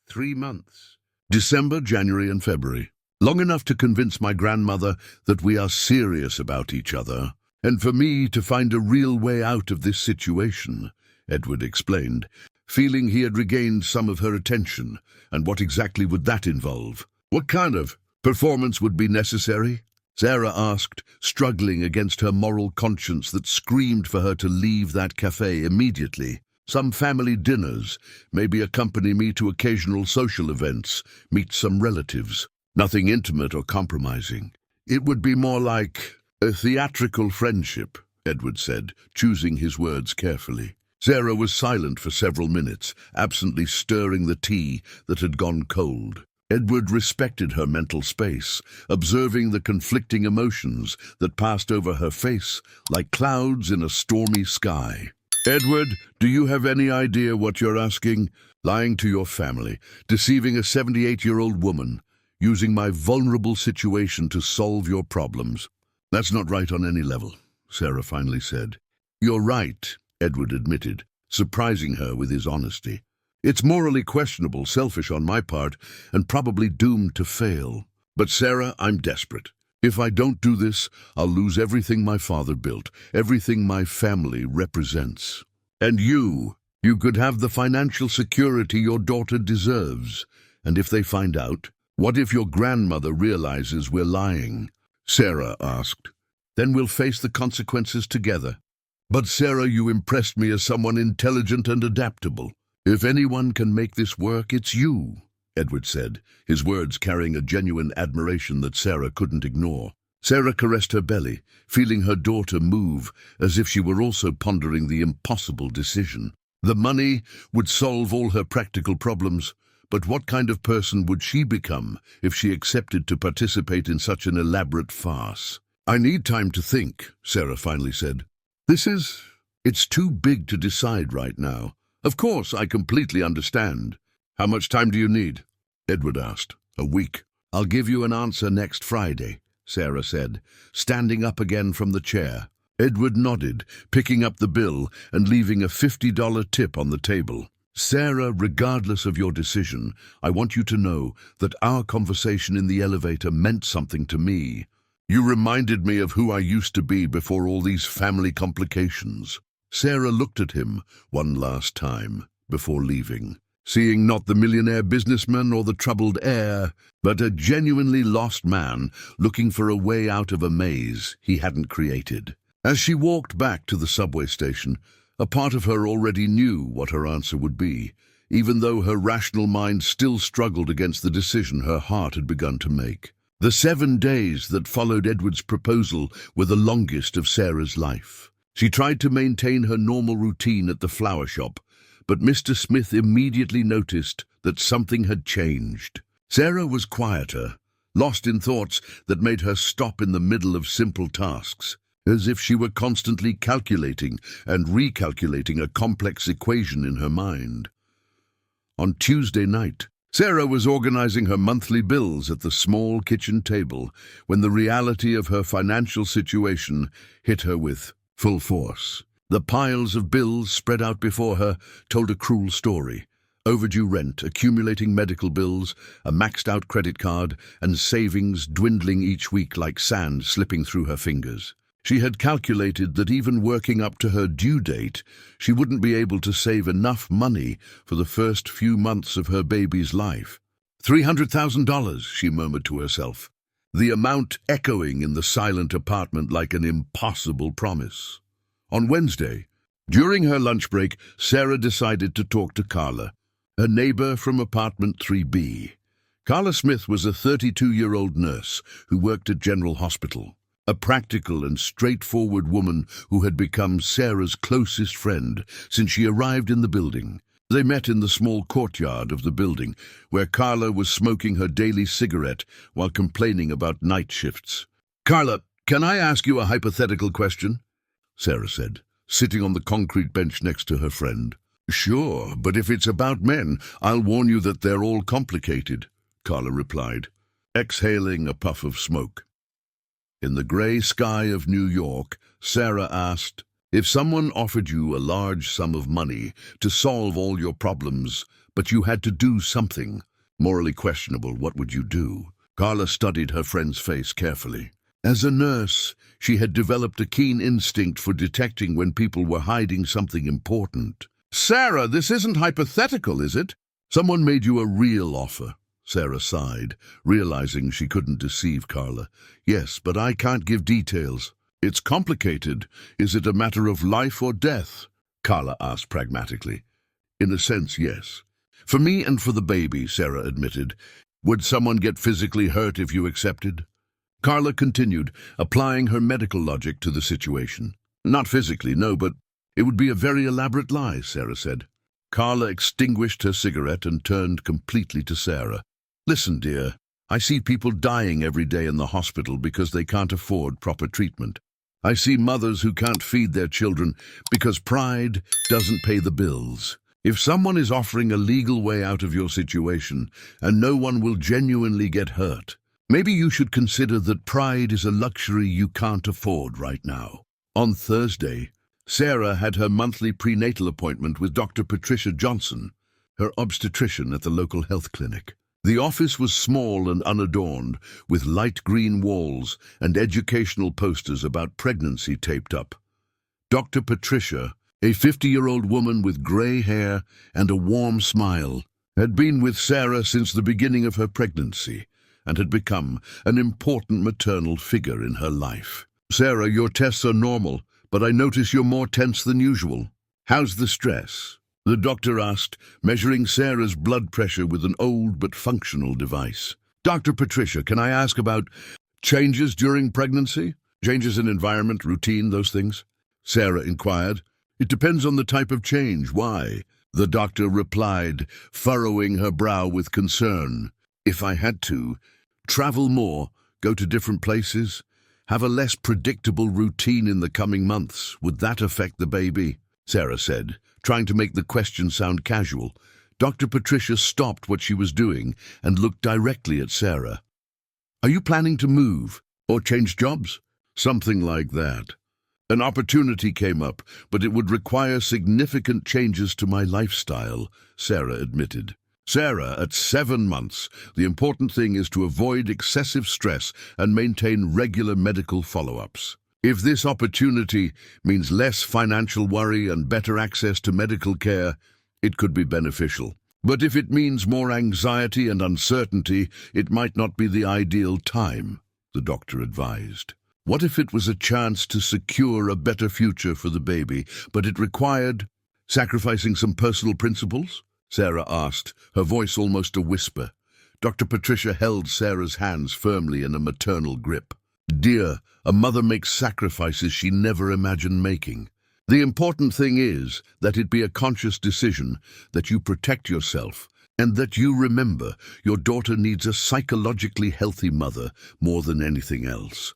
A: 3 months. December, January, and February. Long enough to convince my grandmother that we are serious about each other, and for me to find a real way out of this situation, Edward explained, feeling he had regained some of her attention. And what exactly would that involve? What kind of performance would be necessary? Sarah asked, struggling against her moral conscience that screamed for her to leave that cafe immediately. Some family dinners, maybe accompany me to occasional social events, meet some relatives. Nothing intimate or compromising. It would be more like a theatrical friendship, Edward said, choosing his words carefully. Sarah was silent for several minutes, absently stirring the tea that had gone cold. Edward respected her mental space, observing the conflicting emotions that passed over her face like clouds in a stormy sky. Edward, do you have any idea what you're asking? Lying to your family, deceiving a 78-year-old woman, using my vulnerable situation to solve your problems. That's not right on any level, Sarah finally said. You're right, Edward admitted, surprising her with his honesty. It's morally questionable, selfish on my part, and probably doomed to fail. But Sarah, I'm desperate. If I don't do this, I'll lose everything my father built, everything my family represents. And you could have the financial security your daughter deserves. And if they find out, what if your grandmother realizes we're lying? Sarah asked. Then we'll face the consequences together. But Sarah, you impressed me as someone intelligent and adaptable. If anyone can make this work, it's you, Edward said, his words carrying a genuine admiration that Sarah couldn't ignore. Sarah caressed her belly, feeling her daughter move as if she were also pondering the impossible decision. The money would solve all her practical problems, but what kind of person would she become if she accepted to participate in such an elaborate farce? I need time to think, Sarah finally said. It's too big to decide right now. Of course, I completely understand. How much time do you need? Edward asked. A week. I'll give you an answer next Friday, Sarah said, standing up again from the chair. Edward nodded, picking up the bill and leaving a $50 tip on the table. Sarah, regardless of your decision, I want you to know that our conversation in the elevator meant something to me. You reminded me of who I used to be before all these family complications. Sarah looked at him one last time before leaving, seeing not the millionaire businessman or the troubled heir, but a genuinely lost man looking for a way out of a maze he hadn't created. As she walked back to the subway station, a part of her already knew what her answer would be, even though her rational mind still struggled against the decision her heart had begun to make. The 7 days that followed Edward's proposal were the longest of Sarah's life. She tried to maintain her normal routine at the flower shop, but Mr. Smith immediately noticed that something had changed. Sarah was quieter, lost in thoughts that made her stop in the middle of simple tasks, as if she were constantly calculating and recalculating a complex equation in her mind. On Tuesday night, Sarah was organizing her monthly bills at the small kitchen table when the reality of her financial situation hit her with full force. The piles of bills spread out before her told a cruel story. Overdue rent, accumulating medical bills, a maxed-out credit card, and savings dwindling each week like sand slipping through her fingers. She had calculated that even working up to her due date, she wouldn't be able to save enough money for the first few months of her baby's life. $300,000, she murmured to herself, the amount echoing in the silent apartment like an impossible promise. On Wednesday, during her lunch break, Sarah decided to talk to Carla, her neighbor from apartment 3B. Carla Smith was a 32-year-old nurse who worked at General Hospital, a practical and straightforward woman who had become Sarah's closest friend since she arrived in the building. They met in the small courtyard of the building, where Carla was smoking her daily cigarette while complaining about night shifts. "Carla, can I ask you a hypothetical question?" Sarah said, sitting on the concrete bench next to her friend. "Sure, but if it's about men, I'll warn you that they're all complicated," Carla replied, exhaling a puff of smoke. In the grey sky of New York, Sarah asked, "If someone offered you a large sum of money to solve all your problems, but you had to do something morally questionable, what would you do?" Carla studied her friend's face carefully. As a nurse, she had developed a keen instinct for detecting when people were hiding something important. "Sarah, this isn't hypothetical, is it?" "Someone made you a real offer," Sarah sighed, realizing she couldn't deceive Carla. "Yes, but I can't give details." "It's complicated. Is it a matter of life or death?" Carla asked pragmatically. "In a sense, yes. For me and for the baby," Sarah admitted. "Would someone get physically hurt if you accepted?" Carla continued, applying her medical logic to the situation. Not physically, no, but it would be a very elaborate lie, Sarah said. Carla extinguished her cigarette and turned completely to Sarah. Listen, dear, I see people dying every day in the hospital because they can't afford proper treatment. I see mothers who can't feed their children because pride doesn't pay the bills. If someone is offering a legal way out of your situation and no one will genuinely get hurt, maybe you should consider that pride is a luxury you can't afford right now. On Thursday, Sarah had her monthly prenatal appointment with Dr. Patricia Johnson, her obstetrician at the local health clinic. The office was small and unadorned, with light green walls and educational posters about pregnancy taped up. Dr. Patricia, a 50-year-old woman with grey hair and a warm smile, had been with Sarah since the beginning of her pregnancy and had become an important maternal figure in her life. Sarah, your tests are normal, but I notice you're more tense than usual. How's the stress? The doctor asked, measuring Sarah's blood pressure with an old but functional device. Dr. Patricia, can I ask about changes during pregnancy? Changes in environment, routine, those things? Sarah inquired. It depends on the type of change. Why? The doctor replied, furrowing her brow with concern. If I had to, travel more, go to different places, have a less predictable routine in the coming months, would that affect the baby? Sarah said, trying to make the question sound casual. Dr. Patricia stopped what she was doing and looked directly at Sarah. Are you planning to move or change jobs? Something like that. An opportunity came up, but it would require significant changes to my lifestyle, Sarah admitted. Sarah, at 7 months, the important thing is to avoid excessive stress and maintain regular medical follow-ups. If this opportunity means less financial worry and better access to medical care, it could be beneficial. But if it means more anxiety and uncertainty, it might not be the ideal time, the doctor advised. What if it was a chance to secure a better future for the baby, but it required sacrificing some personal principles? Sarah asked, her voice almost a whisper. Dr. Patricia held Sarah's hands firmly in a maternal grip. Dear, a mother makes sacrifices she never imagined making. The important thing is that it be a conscious decision, that you protect yourself, and that you remember your daughter needs a psychologically healthy mother more than anything else.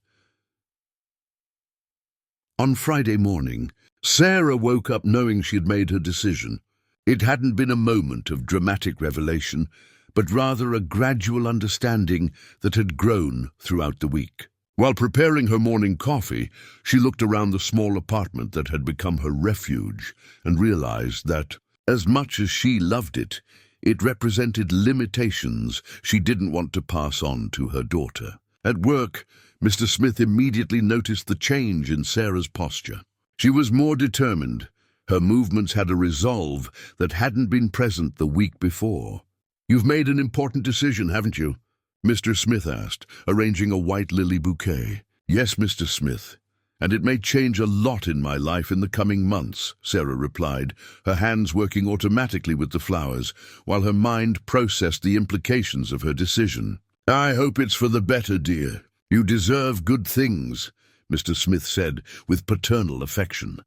A: On Friday morning, Sarah woke up knowing she had made her decision. It hadn't been a moment of dramatic revelation, but rather a gradual understanding that had grown throughout the week. While preparing her morning coffee, she looked around the small apartment that had become her refuge and realized that, as much as she loved it, it represented limitations she didn't want to pass on to her daughter. At work, Mr. Smith immediately noticed the change in Sarah's posture. She was more determined. Her movements had a resolve that hadn't been present the week before. You've made an important decision, haven't you? Mr. Smith asked, arranging a white lily bouquet. Yes, Mr. Smith, and it may change a lot in my life in the coming months, Sarah replied, her hands working automatically with the flowers, while her mind processed the implications of her decision. I hope it's for the better, dear. You deserve good things, Mr. Smith said with paternal affection.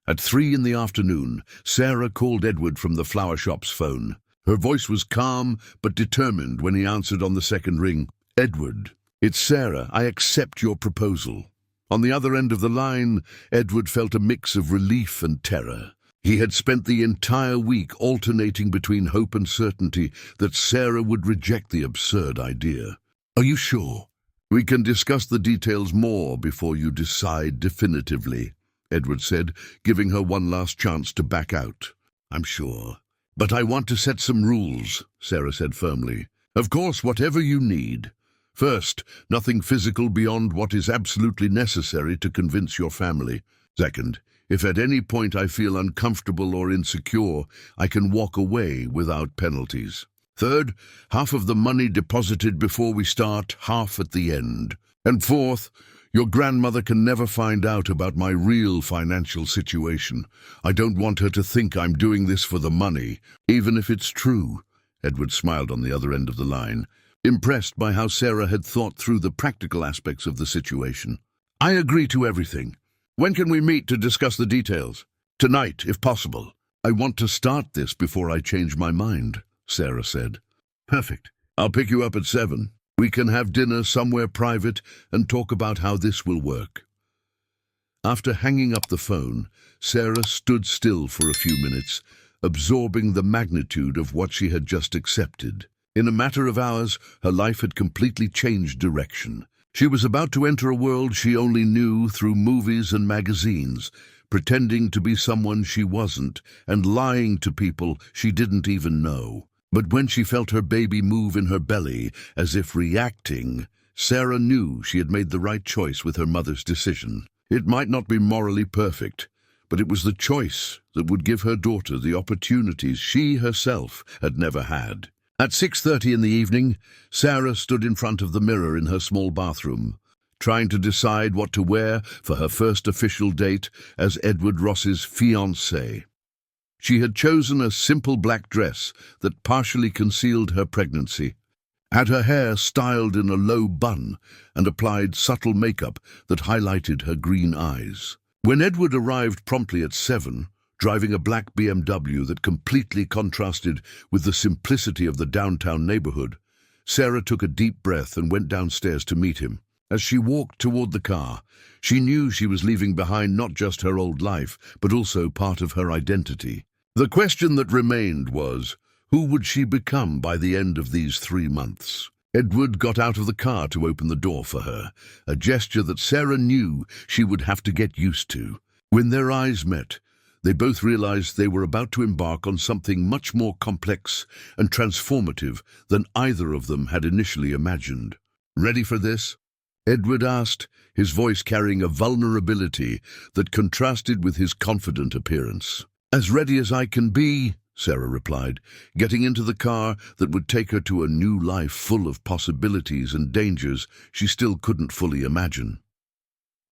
A: At 3 in the afternoon, Sarah called Edward from the flower shop's phone. Her voice was calm but determined when he answered on the second ring. Edward, it's Sarah. I accept your proposal. On the other end of the line, Edward felt a mix of relief and terror. He had spent the entire week alternating between hope and certainty that Sarah would reject the absurd idea. Are you sure? We can discuss the details more before you decide definitively, Edward said, giving her one last chance to back out. I'm sure. But I want to set some rules, Sarah said firmly. Of course, whatever you need. First, nothing physical beyond what is absolutely necessary to convince your family. Second, if at any point I feel uncomfortable or insecure, I can walk away without penalties. Third, half of the money deposited before we start, half at the end. And fourth, your grandmother can never find out about my real financial situation. I don't want her to think I'm doing this for the money, even if it's true. Edward smiled on the other end of the line. impressed by how Sarah had thought through the practical aspects of the situation. "I agree to everything. When can we meet to discuss the details?" "Tonight, if possible. I want to start this before I change my mind," Sarah said. "Perfect. I'll pick you up at 7. We can have dinner somewhere private and talk about how this will work." After hanging up the phone, Sarah stood still for a few minutes, absorbing the magnitude of what she had just accepted. In a matter of hours, her life had completely changed direction. She was about to enter a world she only knew through movies and magazines, pretending to be someone she wasn't and lying to people she didn't even know. But when she felt her baby move in her belly, as if reacting, Sarah knew she had made the right choice with her mother's decision. It might not be morally perfect, but it was the choice that would give her daughter the opportunities she herself had never had. At 6:30 in the evening, Sarah stood in front of the mirror in her small bathroom, trying to decide what to wear for her first official date as Edward Ross's fiancée. She had chosen a simple black dress that partially concealed her pregnancy, had her hair styled in a low bun, and applied subtle makeup that highlighted her green eyes. When Edward arrived promptly at 7, driving a black BMW that completely contrasted with the simplicity of the downtown neighborhood, Sarah took a deep breath and went downstairs to meet him. As she walked toward the car, she knew she was leaving behind not just her old life, but also part of her identity. The question that remained was, who would she become by the end of these 3 months? Edward got out of the car to open the door for her, a gesture that Sarah knew she would have to get used to. When their eyes met, they both realized they were about to embark on something much more complex and transformative than either of them had initially imagined. "Ready for this?" Edward asked, his voice carrying a vulnerability that contrasted with his confident appearance. "As ready as I can be," Sarah replied, getting into the car that would take her to a new life full of possibilities and dangers she still couldn't fully imagine.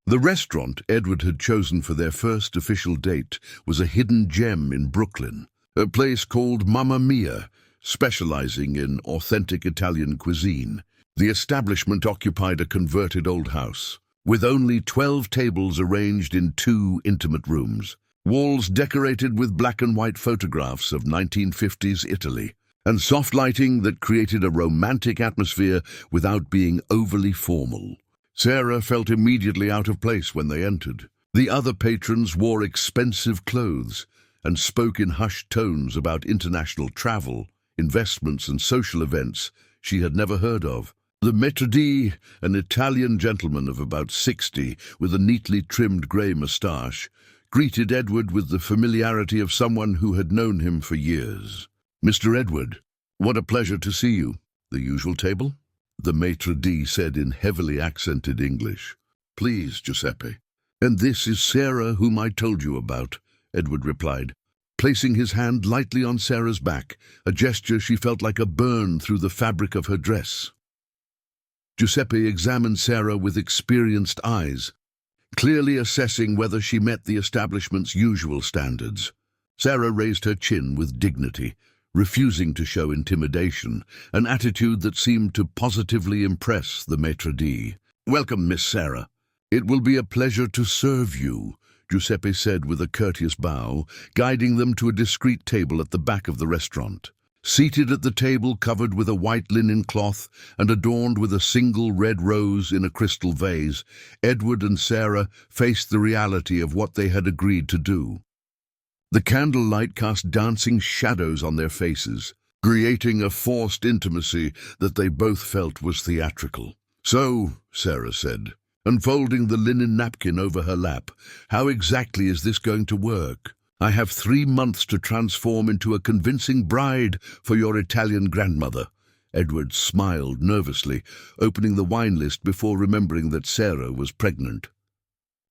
A: The restaurant Edward had chosen for their first official date was a hidden gem in Brooklyn, a place called Mamma Mia, specializing in authentic Italian cuisine. The establishment occupied a converted old house, with only 12 tables arranged in 2 intimate rooms, walls decorated with black and white photographs of 1950s Italy, and soft lighting that created a romantic atmosphere without being overly formal. Sarah felt immediately out of place when they entered. The other patrons wore expensive clothes and spoke in hushed tones about international travel, investments, and social events she had never heard of. The maître d', an Italian gentleman of about 60 with a neatly trimmed grey moustache, greeted Edward with the familiarity of someone who had known him for years. "Mr. Edward, what a pleasure to see you. The usual table?" the maître d' said in heavily accented English. "Please, Giuseppe." "And this is Sarah, whom I told you about," Edward replied, placing his hand lightly on Sarah's back, a gesture she felt like a burn through the fabric of her dress. Giuseppe examined Sarah with experienced eyes, clearly assessing whether she met the establishment's usual standards. Sarah raised her chin with dignity, refusing to show intimidation, an attitude that seemed to positively impress the maître d'. "Welcome, Miss Sarah. It will be a pleasure to serve you," Giuseppe said with a courteous bow, guiding them to a discreet table at the back of the restaurant. Seated at the table covered with a white linen cloth and adorned with a single red rose in a crystal vase, Edward and Sarah faced the reality of what they had agreed to do. The candlelight cast dancing shadows on their faces, creating a forced intimacy that they both felt was theatrical. "So," Sarah said, unfolding the linen napkin over her lap, "how exactly is this going to work? I have 3 months to transform into a convincing bride for your Italian grandmother." Edward smiled nervously, opening the wine list before remembering that Sarah was pregnant.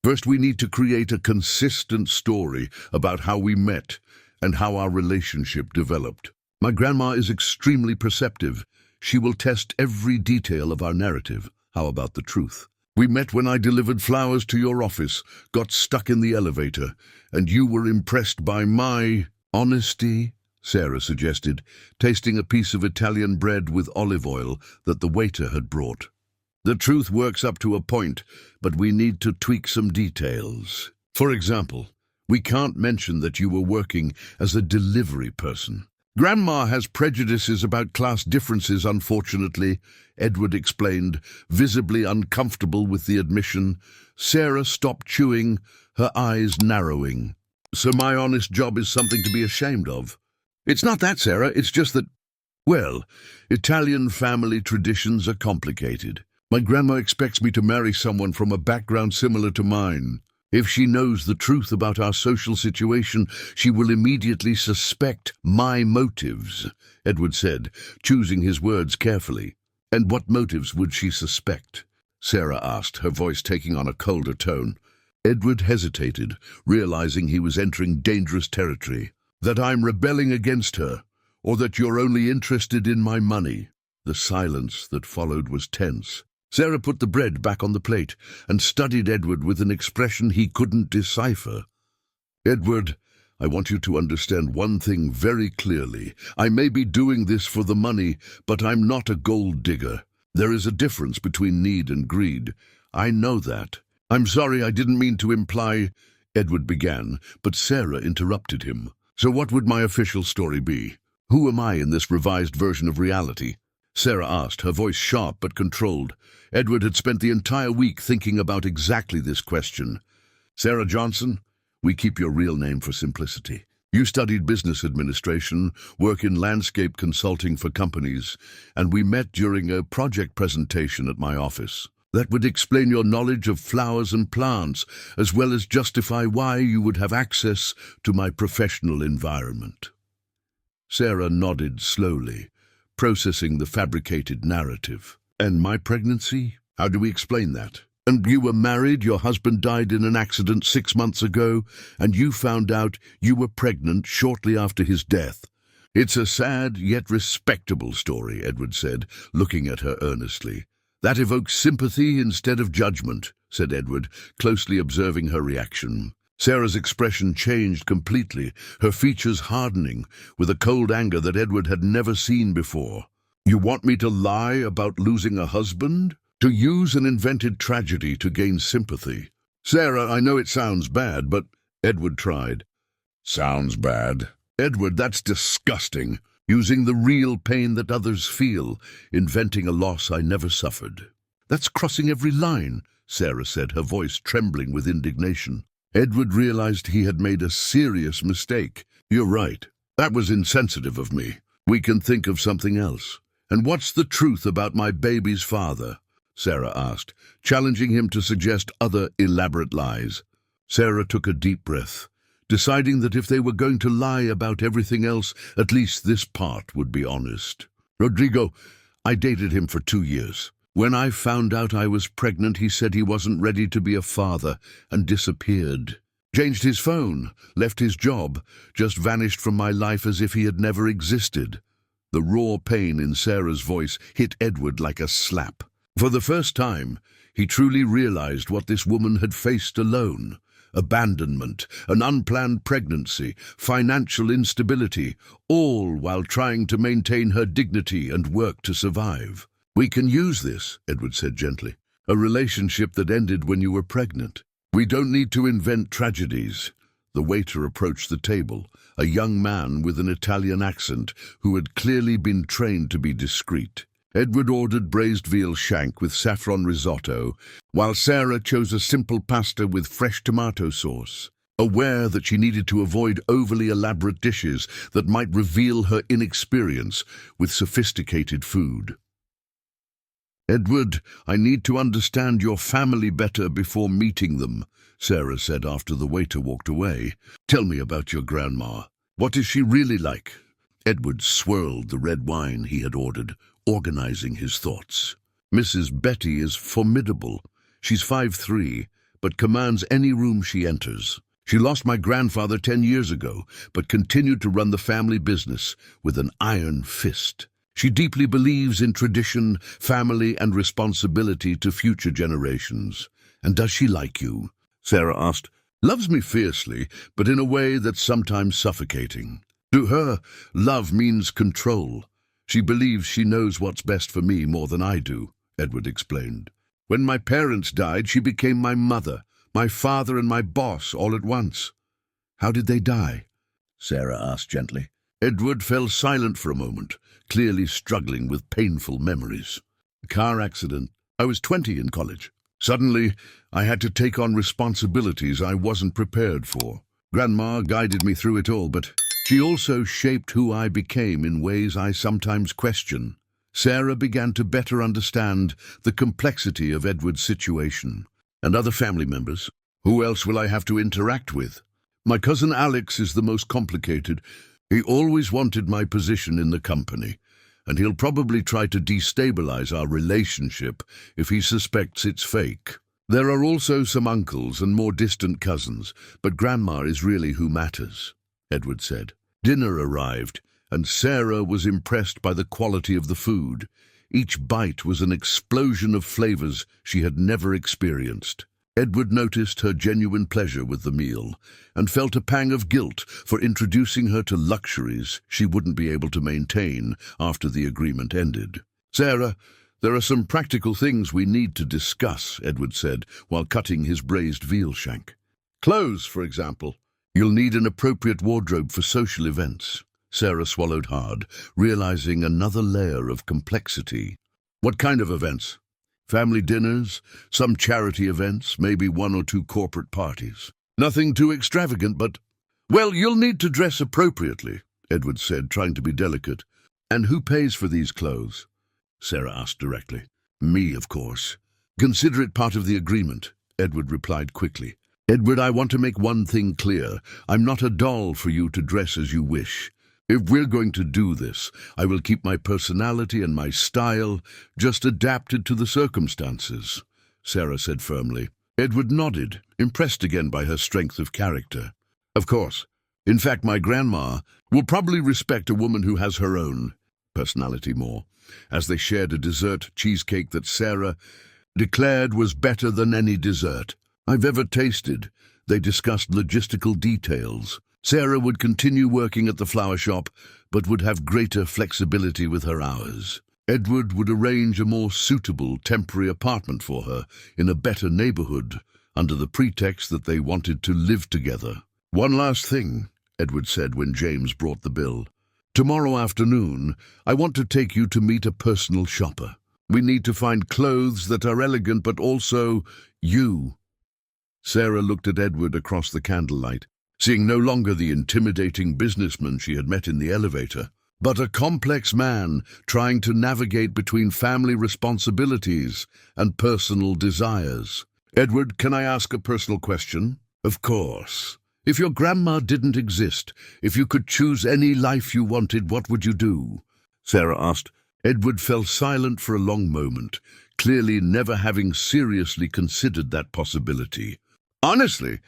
A: "First, we need to create a consistent story about how we met and how our relationship developed. My grandma is extremely perceptive. She will test every detail of our narrative. How about the truth? We met when I delivered flowers to your office, got stuck in the elevator, and you were impressed by my honesty Sarah suggested, tasting a piece of Italian bread with olive oil that the waiter had brought. The truth works up to a point, but we need to tweak some details. For example, we can't mention that you were working as a delivery person. Grandma has prejudices about class differences, unfortunately, Edward explained, visibly uncomfortable with the admission. Sarah stopped chewing, her eyes narrowing. So my honest job is something to be ashamed of? It's not that, Sarah, it's just that, well, Italian family traditions are complicated. My grandma expects me to marry someone from a background similar to mine. If she knows the truth about our social situation, she will immediately suspect my motives, Edward said, choosing his words carefully. And what motives would she suspect? Sarah asked, her voice taking on a colder tone. Edward hesitated, realizing he was entering dangerous territory. That I'm rebelling against her, or that you're only interested in my money. The silence that followed was tense. Sarah put the bread back on the plate and studied Edward with an expression he couldn't decipher. Edward, I want you to understand one thing very clearly. I may be doing this for the money, but I'm not a gold digger. There is a difference between need and greed. I know that. I'm sorry, I didn't mean to imply, Edward began, but Sarah interrupted him. So what would my official story be? Who am I in this revised version of reality? Sarah asked, her voice sharp but controlled. Edward had spent the entire week thinking about exactly this question. Sarah Johnson, we keep your real name for simplicity. You studied business administration, work in landscape consulting for companies, and we met during a project presentation at my office. That would explain your knowledge of flowers and plants, as well as justify why you would have access to my professional environment. Sarah nodded slowly, processing the fabricated narrative. And my pregnancy? How do we explain that? And you were married, your husband died in an accident 6 months ago, and you found out you were pregnant shortly after his death. It's a sad yet respectable story, Edward said, looking at her earnestly. That evokes sympathy instead of judgment, said Edward, closely observing her reaction. Sarah's expression changed completely, her features hardening, with a cold anger that Edward had never seen before. You want me to lie about losing a husband? To use an invented tragedy to gain sympathy? Sarah, I know it sounds bad, but Edward tried. Sounds bad. Edward, that's disgusting. Using the real pain that others feel, inventing a loss I never suffered. That's crossing every line, Sarah said, her voice trembling with indignation. Edward realized he had made a serious mistake. You're right. That was insensitive of me. We can think of something else. And what's the truth about my baby's father? Sarah asked, challenging him to suggest other elaborate lies. Sarah took a deep breath, deciding that if they were going to lie about everything else, at least this part would be honest. Rodrigo, I dated him for 2 years. When I found out I was pregnant, he said he wasn't ready to be a father and disappeared. Changed his phone, left his job, just vanished from my life as if he had never existed. The raw pain in Sarah's voice hit Edward like a slap. For the first time, he truly realized what this woman had faced alone. Abandonment, an unplanned pregnancy, financial instability, all while trying to maintain her dignity and work to survive. We can use this, Edward said gently. A relationship that ended when you were pregnant. We don't need to invent tragedies. The waiter approached the table, a young man with an Italian accent who had clearly been trained to be discreet. Edward ordered braised veal shank with saffron risotto, while Sarah chose a simple pasta with fresh tomato sauce, aware that she needed to avoid overly elaborate dishes that might reveal her inexperience with sophisticated food. Edward, I need to understand your family better before meeting them, Sarah said after the waiter walked away. Tell me about your grandma. What is she really like? Edward swirled the red wine he had ordered, organizing his thoughts. Mrs. Betty is formidable. She's 5'3", but commands any room she enters. She lost my grandfather 10 years ago, but continued to run the family business with an iron fist. She deeply believes in tradition, family, and responsibility to future generations. And does she like you? Sarah asked. Loves me fiercely, but in a way that's sometimes suffocating. To her, love means control. She believes she knows what's best for me more than I do, Edward explained. When my parents died, she became my mother, my father and my boss all at once. How did they die? Sarah asked gently. Edward fell silent for a moment, clearly struggling with painful memories. A car accident. I was 20 in college. Suddenly, I had to take on responsibilities I wasn't prepared for. Grandma guided me through it all, but she also shaped who I became in ways I sometimes question. Sarah began to better understand the complexity of Edward's situation. And other family members? Who else will I have to interact with? My cousin Alex is the most complicated. He always wanted my position in the company, and he'll probably try to destabilize our relationship if he suspects it's fake. There are also some uncles and more distant cousins, but Grandma is really who matters, Edward said. Dinner arrived, and Sarah was impressed by the quality of the food. Each bite was an explosion of flavors she had never experienced. Edward noticed her genuine pleasure with the meal and felt a pang of guilt for introducing her to luxuries she wouldn't be able to maintain after the agreement ended. Sarah, there are some practical things we need to discuss, Edward said while cutting his braised veal shank. Clothes, for example. You'll need an appropriate wardrobe for social events. Sarah swallowed hard, realizing another layer of complexity. What kind of events? Family dinners, some charity events, maybe 1 or 2 corporate parties. Nothing too extravagant, but... Well, you'll need to dress appropriately, Edward said, trying to be delicate. And who pays for these clothes? Sarah asked directly. Me, of course. Consider it part of the agreement, Edward replied quickly. Edward, I want to make one thing clear. I'm not a doll for you to dress as you wish. If we're going to do this, I will keep my personality and my style just adapted to the circumstances, Sarah said firmly. Edward nodded, impressed again by her strength of character. Of course. In fact, my grandma will probably respect a woman who has her own personality more, as they shared a dessert cheesecake that Sarah declared was better than any dessert I've ever tasted. They discussed logistical details. Sarah would continue working at the flower shop, but would have greater flexibility with her hours. Edward would arrange a more suitable temporary apartment for her in a better neighborhood, under the pretext that they wanted to live together. One last thing, Edward said when James brought the bill. Tomorrow afternoon, I want to take you to meet a personal shopper. We need to find clothes that are elegant but also you. Sarah looked at Edward across the candlelight, seeing no longer the intimidating businessman she had met in the elevator, but a complex man trying to navigate between family responsibilities and personal desires. Edward, can I ask a personal question? Of course. If your grandma didn't exist, if you could choose any life you wanted, what would you do? Sarah asked. Edward fell silent for a long moment, clearly never having seriously considered that possibility. Honestly,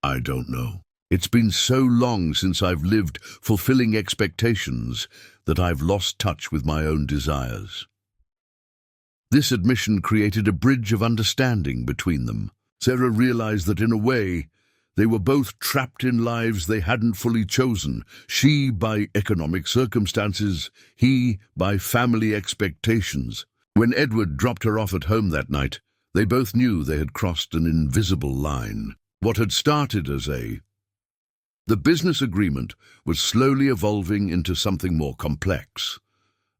A: I don't know. It's been so long since I've lived fulfilling expectations that I've lost touch with my own desires. This admission created a bridge of understanding between them. Sarah realized that in a way, they were both trapped in lives they hadn't fully chosen, she by economic circumstances, he by family expectations. When Edward dropped her off at home that night, they both knew they had crossed an invisible line. What had started as the business agreement was slowly evolving into something more complex,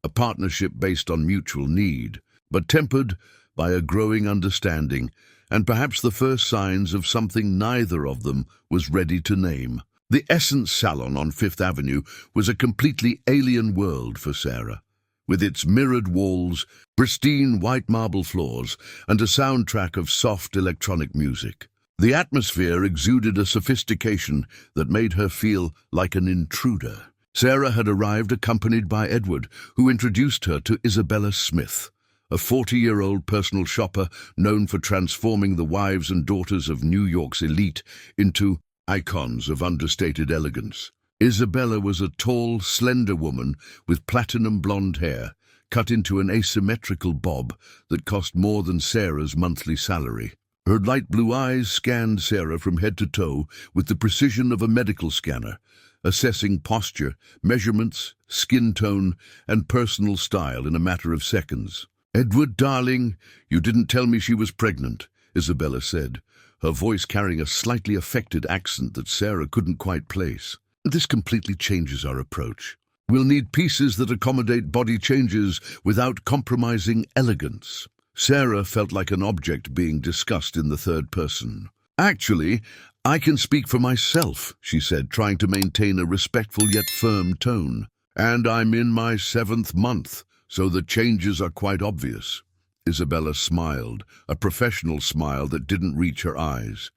A: a partnership based on mutual need, but tempered by a growing understanding and perhaps the first signs of something neither of them was ready to name. The Essence Salon on Fifth Avenue was a completely alien world for Sarah, with its mirrored walls, pristine white marble floors, and a soundtrack of soft electronic music. The atmosphere exuded a sophistication that made her feel like an intruder. Sarah had arrived accompanied by Edward, who introduced her to Isabella Smith, a 40-year-old personal shopper known for transforming the wives and daughters of New York's elite into icons of understated elegance. Isabella was a tall, slender woman with platinum blonde hair, cut into an asymmetrical bob that cost more than Sarah's monthly salary. Her light blue eyes scanned Sarah from head to toe with the precision of a medical scanner, assessing posture, measurements, skin tone, and personal style in a matter of seconds. "Edward, darling, you didn't tell me she was pregnant," Isabella said, her voice carrying a slightly affected accent that Sarah couldn't quite place. "This completely changes our approach. We'll need pieces that accommodate body changes without compromising elegance." Sarah felt like an object being discussed in the third person. "Actually, I can speak for myself," she said, trying to maintain a respectful yet firm tone. "And I'm in my 7th month, so the changes are quite obvious." Isabella smiled, a professional smile that didn't reach her eyes.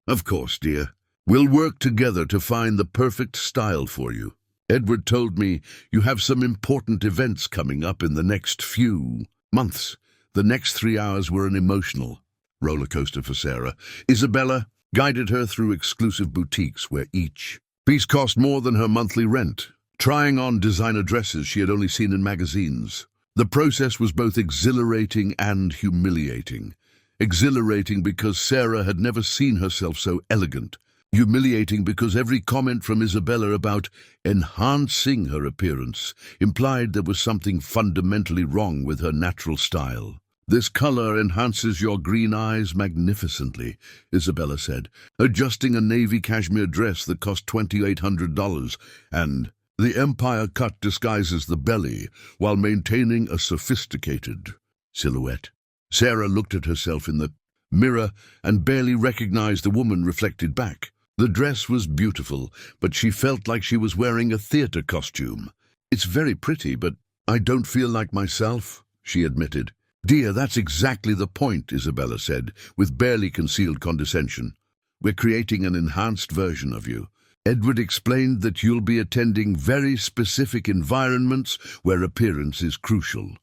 A: "Of course, dear. We'll work together to find the perfect style for you. Edward told me you have some important events coming up in the next few months." The next 3 hours were an emotional roller coaster for Sarah. Isabella guided her through exclusive boutiques where each piece cost more than her monthly rent, trying on designer dresses she had only seen in magazines. The process was both exhilarating and humiliating. Exhilarating because Sarah had never seen herself so elegant. Humiliating because every comment from Isabella about enhancing her appearance implied there was something fundamentally wrong with her natural style. "This color enhances your green eyes magnificently," Isabella said, adjusting a navy cashmere dress that cost $2,800, and "the empire cut disguises the belly while maintaining a sophisticated silhouette." Sarah looked at herself in the mirror and barely recognized the woman reflected back. The dress was beautiful, but she felt like she was wearing a theater costume. "It's very pretty, but I don't feel like myself," she admitted. "Dear, that's exactly the point," Isabella said, with barely concealed condescension. "We're creating an enhanced version of you. Edward explained that you'll be attending very specific environments where appearance is crucial."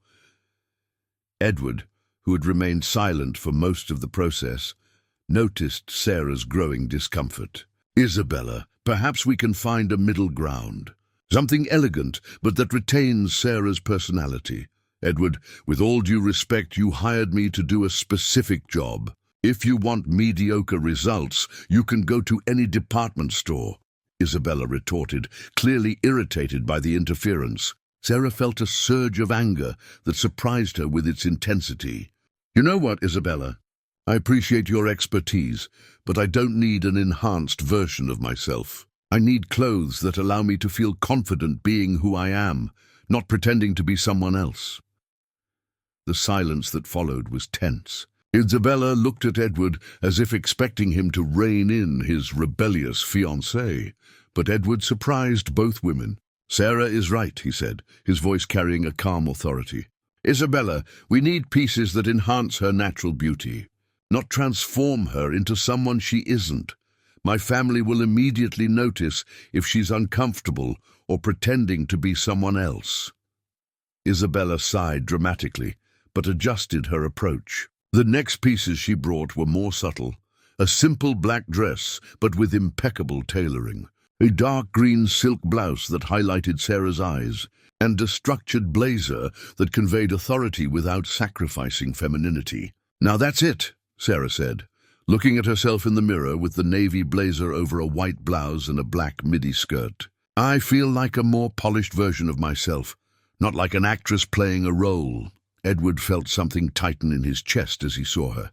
A: Edward, who had remained silent for most of the process, noticed Sarah's growing discomfort. "Isabella, perhaps we can find a middle ground. Something elegant, but that retains Sarah's personality. Edward, with all due respect, you hired me to do a specific job. If you want mediocre results, you can go to any department store," Isabella retorted, clearly irritated by the interference. Sarah felt a surge of anger that surprised her with its intensity. "You know what, Isabella? I appreciate your expertise, but I don't need an enhanced version of myself. I need clothes that allow me to feel confident being who I am, not pretending to be someone else." The silence that followed was tense. Isabella looked at Edward as if expecting him to rein in his rebellious fiancée, but Edward surprised both women. "Sarah is right," he said, his voice carrying a calm authority. "Isabella, we need pieces that enhance her natural beauty, not transform her into someone she isn't. My family will immediately notice if she's uncomfortable or pretending to be someone else." Isabella sighed dramatically, but adjusted her approach. The next pieces she brought were more subtle. A simple black dress, but with impeccable tailoring. A dark green silk blouse that highlighted Sarah's eyes, and a structured blazer that conveyed authority without sacrificing femininity. "Now that's it," Sarah said, looking at herself in the mirror with the navy blazer over a white blouse and a black midi skirt. "I feel like a more polished version of myself, not like an actress playing a role." Edward felt something tighten in his chest as he saw her.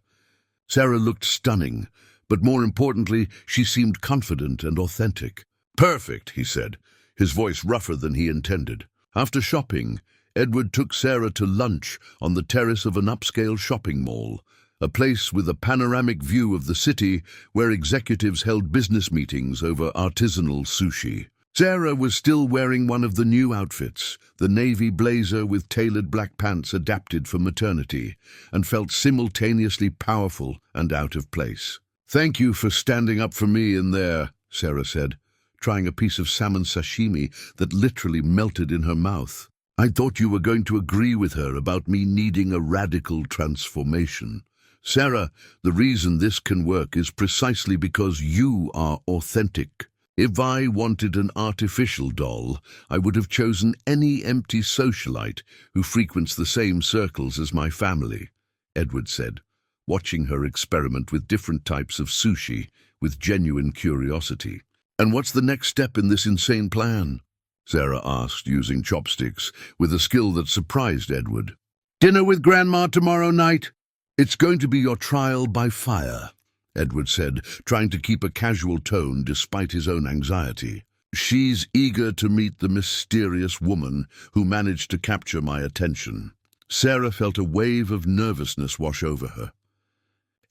A: Sarah looked stunning, but more importantly, she seemed confident and authentic. "Perfect," he said, his voice rougher than he intended. After shopping, Edward took Sarah to lunch on the terrace of an upscale shopping mall, a place with a panoramic view of the city where executives held business meetings over artisanal sushi. Sarah was still wearing one of the new outfits, the navy blazer with tailored black pants adapted for maternity, and felt simultaneously powerful and out of place. "Thank you for standing up for me in there," Sarah said, trying a piece of salmon sashimi that literally melted in her mouth. "I thought you were going to agree with her about me needing a radical transformation. Sarah, the reason this can work is precisely because you are authentic. If I wanted an artificial doll, I would have chosen any empty socialite who frequents the same circles as my family," Edward said, watching her experiment with different types of sushi with genuine curiosity. And what's the next step in this insane plan? Sarah asked, using chopsticks, with a skill that surprised Edward. Dinner with Grandma tomorrow night? It's going to be your trial by fire, Edward said, trying to keep a casual tone despite his own anxiety. She's eager to meet the mysterious woman who managed to capture my attention. Sarah felt a wave of nervousness wash over her.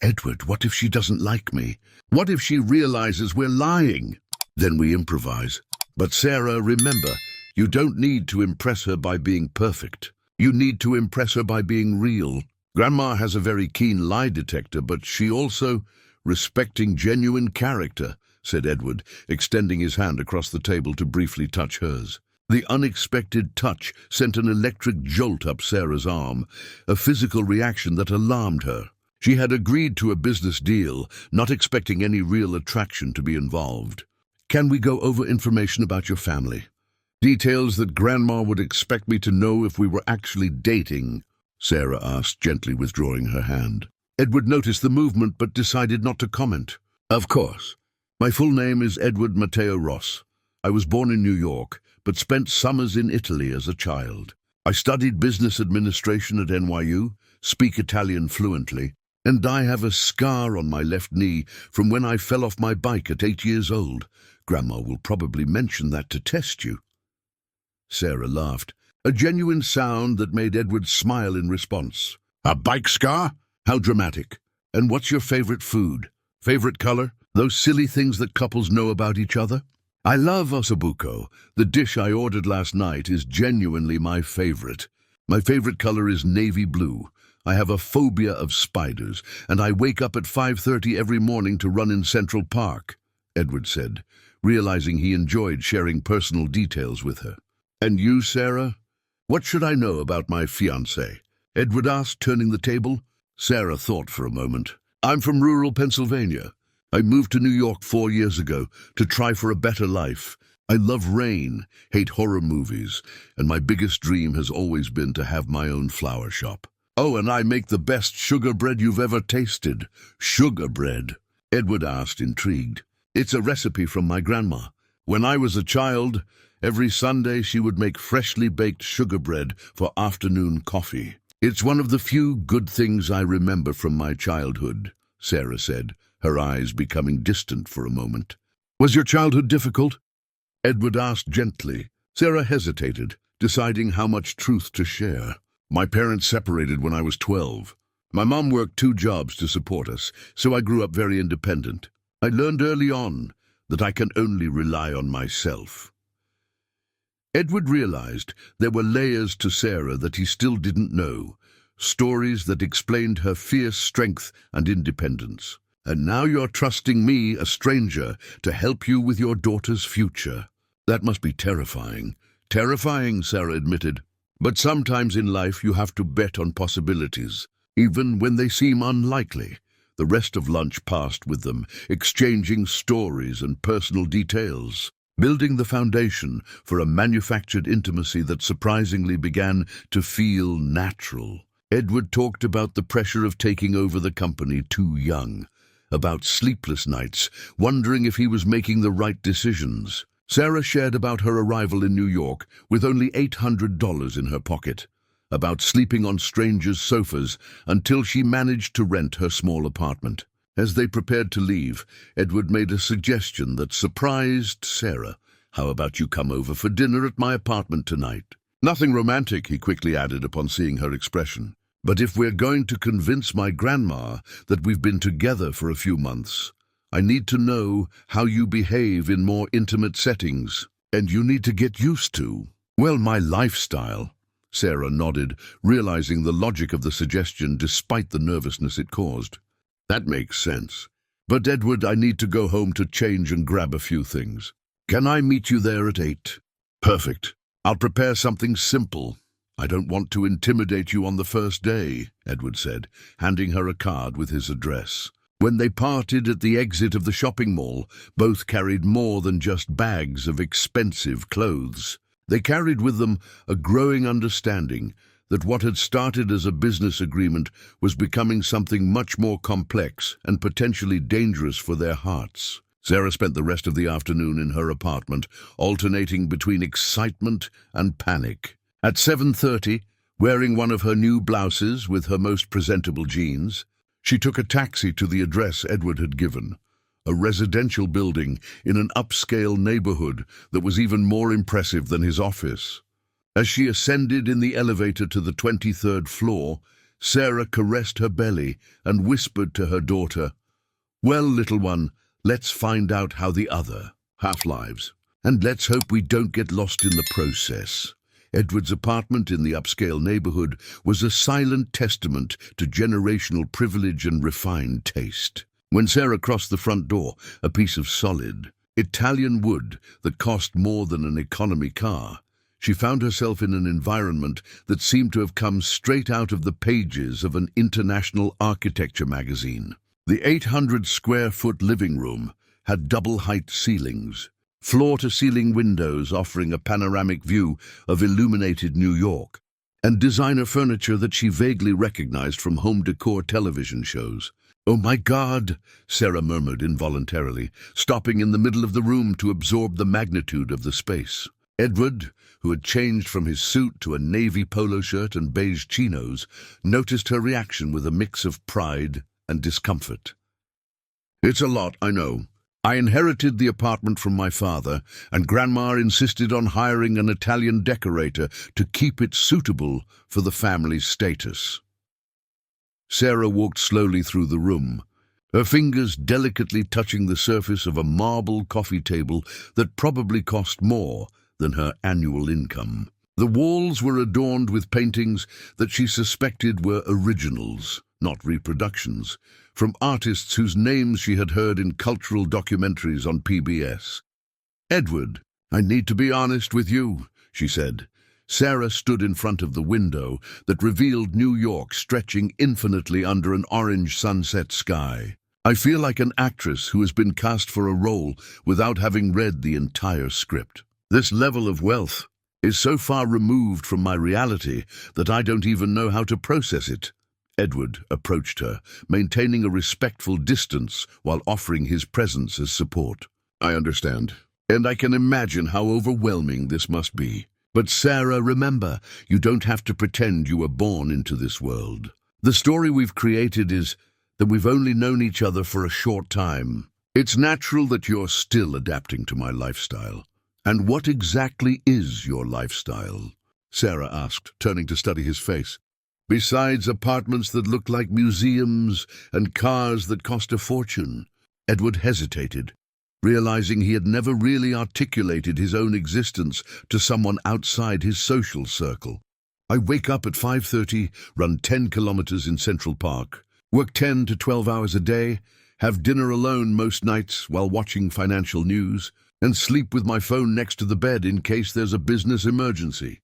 A: Edward, what if she doesn't like me? What if she realizes we're lying? Then we improvise. But Sarah, remember, you don't need to impress her by being perfect. You need to impress her by being real. Grandma has a very keen lie detector, but she also respecting genuine character, said Edward, extending his hand across the table to briefly touch hers. The unexpected touch sent an electric jolt up Sarah's arm, a physical reaction that alarmed her. She had agreed to a business deal, not expecting any real attraction to be involved. Can we go over information about your family? Details that Grandma would expect me to know if we were actually dating, Sarah asked, gently withdrawing her hand. Edward noticed the movement but decided not to comment. Of course. My full name is Edward Matteo Ross. I was born in New York, but spent summers in Italy as a child. I studied business administration at NYU, speak Italian fluently, and I have a scar on my left knee from when I fell off my bike at 8 years old. Grandma will probably mention that to test you. Sarah laughed, a genuine sound that made Edward smile in response. A bike scar? How dramatic. And what's your favorite food? Favorite color? Those silly things that couples know about each other? I love ossobuco. The dish I ordered last night is genuinely my favorite. My favorite color is navy blue. I have a phobia of spiders, and I wake up at 5:30 every morning to run in Central Park, Edward said, realizing he enjoyed sharing personal details with her. And you, Sarah? What should I know about my fiancé? Edward asked, turning the table. Sarah thought for a moment. I'm from rural Pennsylvania. I moved to New York 4 years ago to try for a better life. I love rain, hate horror movies, and my biggest dream has always been to have my own flower shop. Oh, and I make the best sugar bread you've ever tasted. Sugar bread? Edward asked, intrigued. It's a recipe from my grandma. When I was a child, every Sunday she would make freshly baked sugar bread for afternoon coffee. It's one of the few good things I remember from my childhood, Sarah said, her eyes becoming distant for a moment. Was your childhood difficult? Edward asked gently. Sarah hesitated, deciding how much truth to share. My parents separated when I was 12. My mom worked 2 jobs to support us, so I grew up very independent. I learned early on that I can only rely on myself. Edward realized there were layers to Sarah that he still didn't know, stories that explained her fierce strength and independence. And now you're trusting me, a stranger, to help you with your daughter's future. That must be terrifying. Terrifying, Sarah admitted. But sometimes in life you have to bet on possibilities, even when they seem unlikely. The rest of lunch passed with them, exchanging stories and personal details, building the foundation for a manufactured intimacy that surprisingly began to feel natural. Edward talked about the pressure of taking over the company too young, about sleepless nights, wondering if he was making the right decisions. Sarah shared about her arrival in New York with only $800 in her pocket, about sleeping on strangers' sofas until she managed to rent her small apartment. As they prepared to leave, Edward made a suggestion that surprised Sarah. How about you come over for dinner at my apartment tonight? Nothing romantic, he quickly added upon seeing her expression. But if we're going to convince my grandma that we've been together for a few months, I need to know how you behave in more intimate settings, and you need to get used to, well, my lifestyle. Sarah nodded, realizing the logic of the suggestion despite the nervousness it caused. That makes sense. But Edward, I need to go home to change and grab a few things. Can I meet you there at 8? Perfect. I'll prepare something simple. I don't want to intimidate you on the first day, Edward said, handing her a card with his address. When they parted at the exit of the shopping mall, both carried more than just bags of expensive clothes. They carried with them a growing understanding that what had started as a business agreement was becoming something much more complex and potentially dangerous for their hearts. Sarah spent the rest of the afternoon in her apartment, alternating between excitement and panic. At 7:30, wearing one of her new blouses with her most presentable jeans, she took a taxi to the address Edward had given, a residential building in an upscale neighborhood that was even more impressive than his office. As she ascended in the elevator to the 23rd floor, Sarah caressed her belly and whispered to her daughter, "Well, little one, let's find out how the other half-lives. And let's hope we don't get lost in the process." Edward's apartment in the upscale neighborhood was a silent testament to generational privilege and refined taste. When Sarah crossed the front door, a piece of solid Italian wood that cost more than an economy car, she found herself in an environment that seemed to have come straight out of the pages of an international architecture magazine. The 800-square-foot living room had double-height ceilings, floor-to-ceiling windows offering a panoramic view of illuminated New York, and designer furniture that she vaguely recognized from home decor television shows. "Oh my God," Sarah murmured involuntarily, stopping in the middle of the room to absorb the magnitude of the space. Edward, who had changed from his suit to a navy polo shirt and beige chinos, noticed her reaction with a mix of pride and discomfort. "It's a lot, I know. I inherited the apartment from my father, and Grandma insisted on hiring an Italian decorator to keep it suitable for the family's status." Sarah walked slowly through the room, her fingers delicately touching the surface of a marble coffee table that probably cost more than her annual income. The walls were adorned with paintings that she suspected were originals, not reproductions, from artists whose names she had heard in cultural documentaries on PBS. "Edward, I need to be honest with you," she said. Sarah stood in front of the window that revealed New York stretching infinitely under an orange sunset sky. "I feel like an actress who has been cast for a role without having read the entire script. This level of wealth is so far removed from my reality that I don't even know how to process it." Edward approached her, maintaining a respectful distance while offering his presence as support. "I understand, and I can imagine how overwhelming this must be. But Sarah, remember, you don't have to pretend you were born into this world. The story we've created is that we've only known each other for a short time. It's natural that you're still adapting to my lifestyle." "And what exactly is your lifestyle?" Sarah asked, turning to study his face. "Besides apartments that look like museums and cars that cost a fortune." Edward hesitated, realizing he had never really articulated his own existence to someone outside his social circle. "I wake up at 5:30, run 10 kilometers in Central Park, work 10 to 12 hours a day, have dinner alone most nights while watching financial news, and sleep with my phone next to the bed in case there's a business emergency."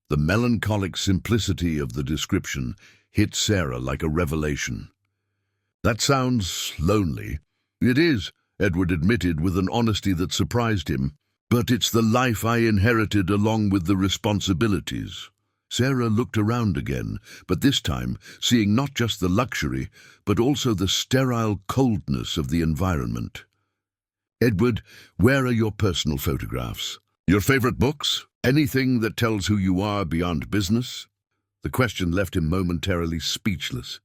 A: The melancholic simplicity of the description hit Sarah like a revelation. "That sounds lonely." "It is," Edward admitted with an honesty that surprised him, "but it's the life I inherited along with the responsibilities." Sarah looked around again, but this time seeing not just the luxury, but also the sterile coldness of the environment. "Edward, where are your personal photographs? Your favorite books? Anything that tells who you are beyond business?" The question left him momentarily speechless.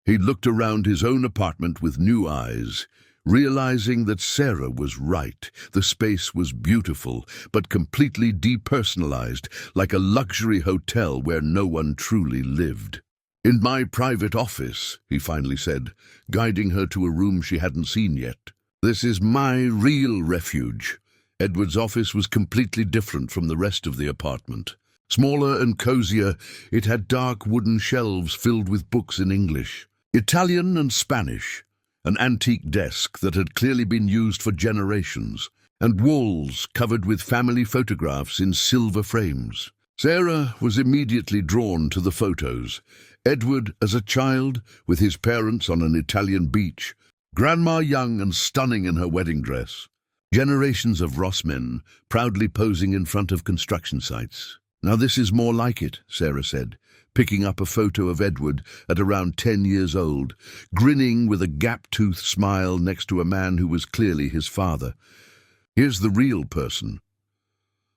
A: He looked around his own apartment with new eyes, realizing that Sarah was right. The space was beautiful, but completely depersonalized, like a luxury hotel where no one truly lived. "In my private office," he finally said, guiding her to a room she hadn't seen yet. "This is my real refuge." Edward's office was completely different from the rest of the apartment. Smaller and cozier, it had dark wooden shelves filled with books in English, Italian and Spanish, an antique desk that had clearly been used for generations, and walls covered with family photographs in silver frames. Sarah was immediately drawn to the photos. Edward as a child, with his parents on an Italian beach, Grandma young and stunning in her wedding dress. Generations of Rossmen proudly posing in front of construction sites. "Now this is more like it," Sarah said, picking up a photo of Edward at around 10 years old, grinning with a gap-toothed smile next to a man who was clearly his father. Here's the real person.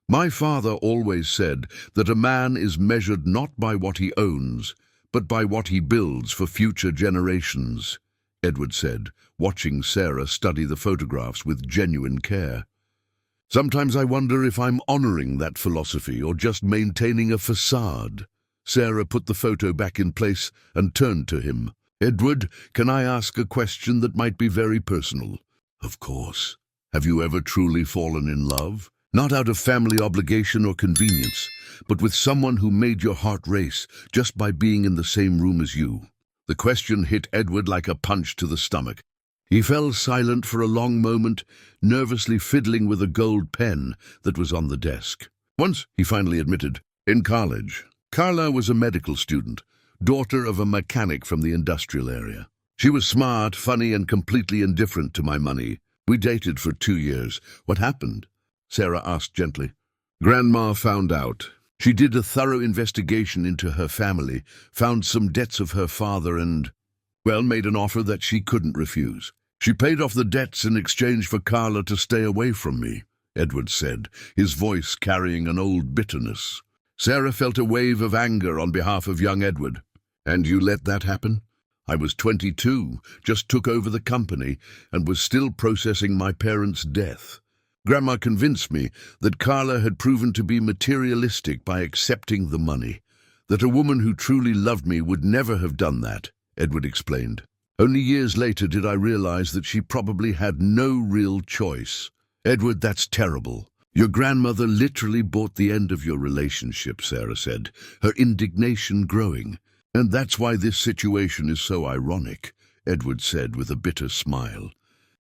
A: My father always said that a man is measured not by what he owns, but by what he builds for future generations, Edward said, watching Sarah study the photographs with genuine care. Sometimes I wonder if I'm honoring that philosophy or just maintaining a facade. Sarah put the photo back in place and turned to him. Edward, can I ask a question that might be very personal? Of course. Have you ever truly fallen in love? Not out of family obligation or convenience, but with someone who made your heart race just by being in the same room as you. The question hit Edward like a punch to the stomach. He fell silent for a long moment, nervously fiddling with a gold pen that was on the desk. Once, he finally admitted, in college. Carla was a medical student, daughter of a mechanic from the industrial area. She was smart, funny, and completely indifferent to my money. We dated for 2 years. What happened? Sarah asked gently. Grandma found out. She did a thorough investigation into her family, found some debts of her father and, well, made an offer that she couldn't refuse. She paid off the debts in exchange for Carla to stay away from me, Edward said, his voice carrying an old bitterness. Sarah felt a wave of anger on behalf of young Edward. And you let that happen? I was 22, just took over the company, and was still processing my parents' death. Grandma convinced me that Carla had proven to be materialistic by accepting the money, that a woman who truly loved me would never have done that, Edward explained. Only years later did I realize that she probably had no real choice. Edward, that's terrible. Your grandmother literally bought the end of your relationship, Sarah said, her indignation growing. And that's why this situation is so ironic, Edward said with a bitter smile.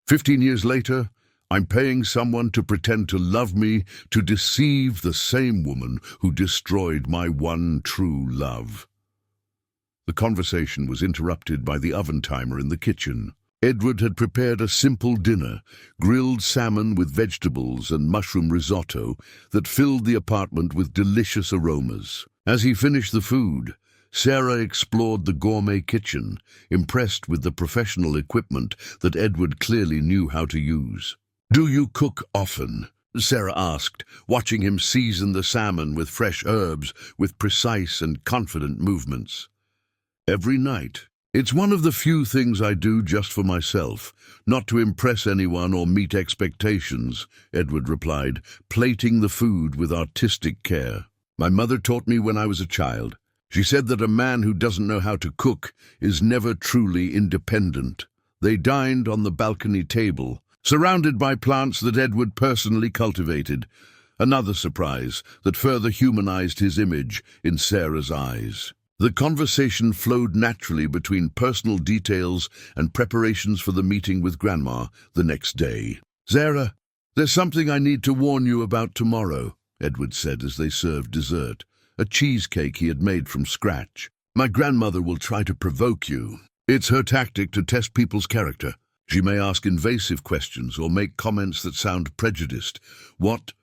A: 15 years later, I'm paying someone to pretend to love me, to deceive the same woman who destroyed my one true love. The conversation was interrupted by the oven timer in the kitchen. Edward had prepared a simple dinner, grilled salmon with vegetables and mushroom risotto that filled the apartment with delicious aromas. As he finished the food, Sarah explored the gourmet kitchen, impressed with the professional equipment that Edward clearly knew how to use. Do you cook often? Sarah asked, watching him season the salmon with fresh herbs with precise and confident movements. Every night. It's one of the few things I do just for myself, not to impress anyone or meet expectations, Edward replied, plating the food with artistic care. My mother taught me when I was a child. She said that a man who doesn't know how to cook is never truly independent. They dined on the balcony table, surrounded by plants that Edward personally cultivated, another surprise that further humanized his image in Sarah's eyes. The conversation flowed naturally between personal details and preparations for the meeting with Grandma the next day. Sarah, there's something I need to warn you about tomorrow, Edward said as they served dessert, a cheesecake he had made from scratch. My grandmother will try to provoke you. It's her tactic to test people's character. She may ask invasive questions or make comments that sound prejudiced. What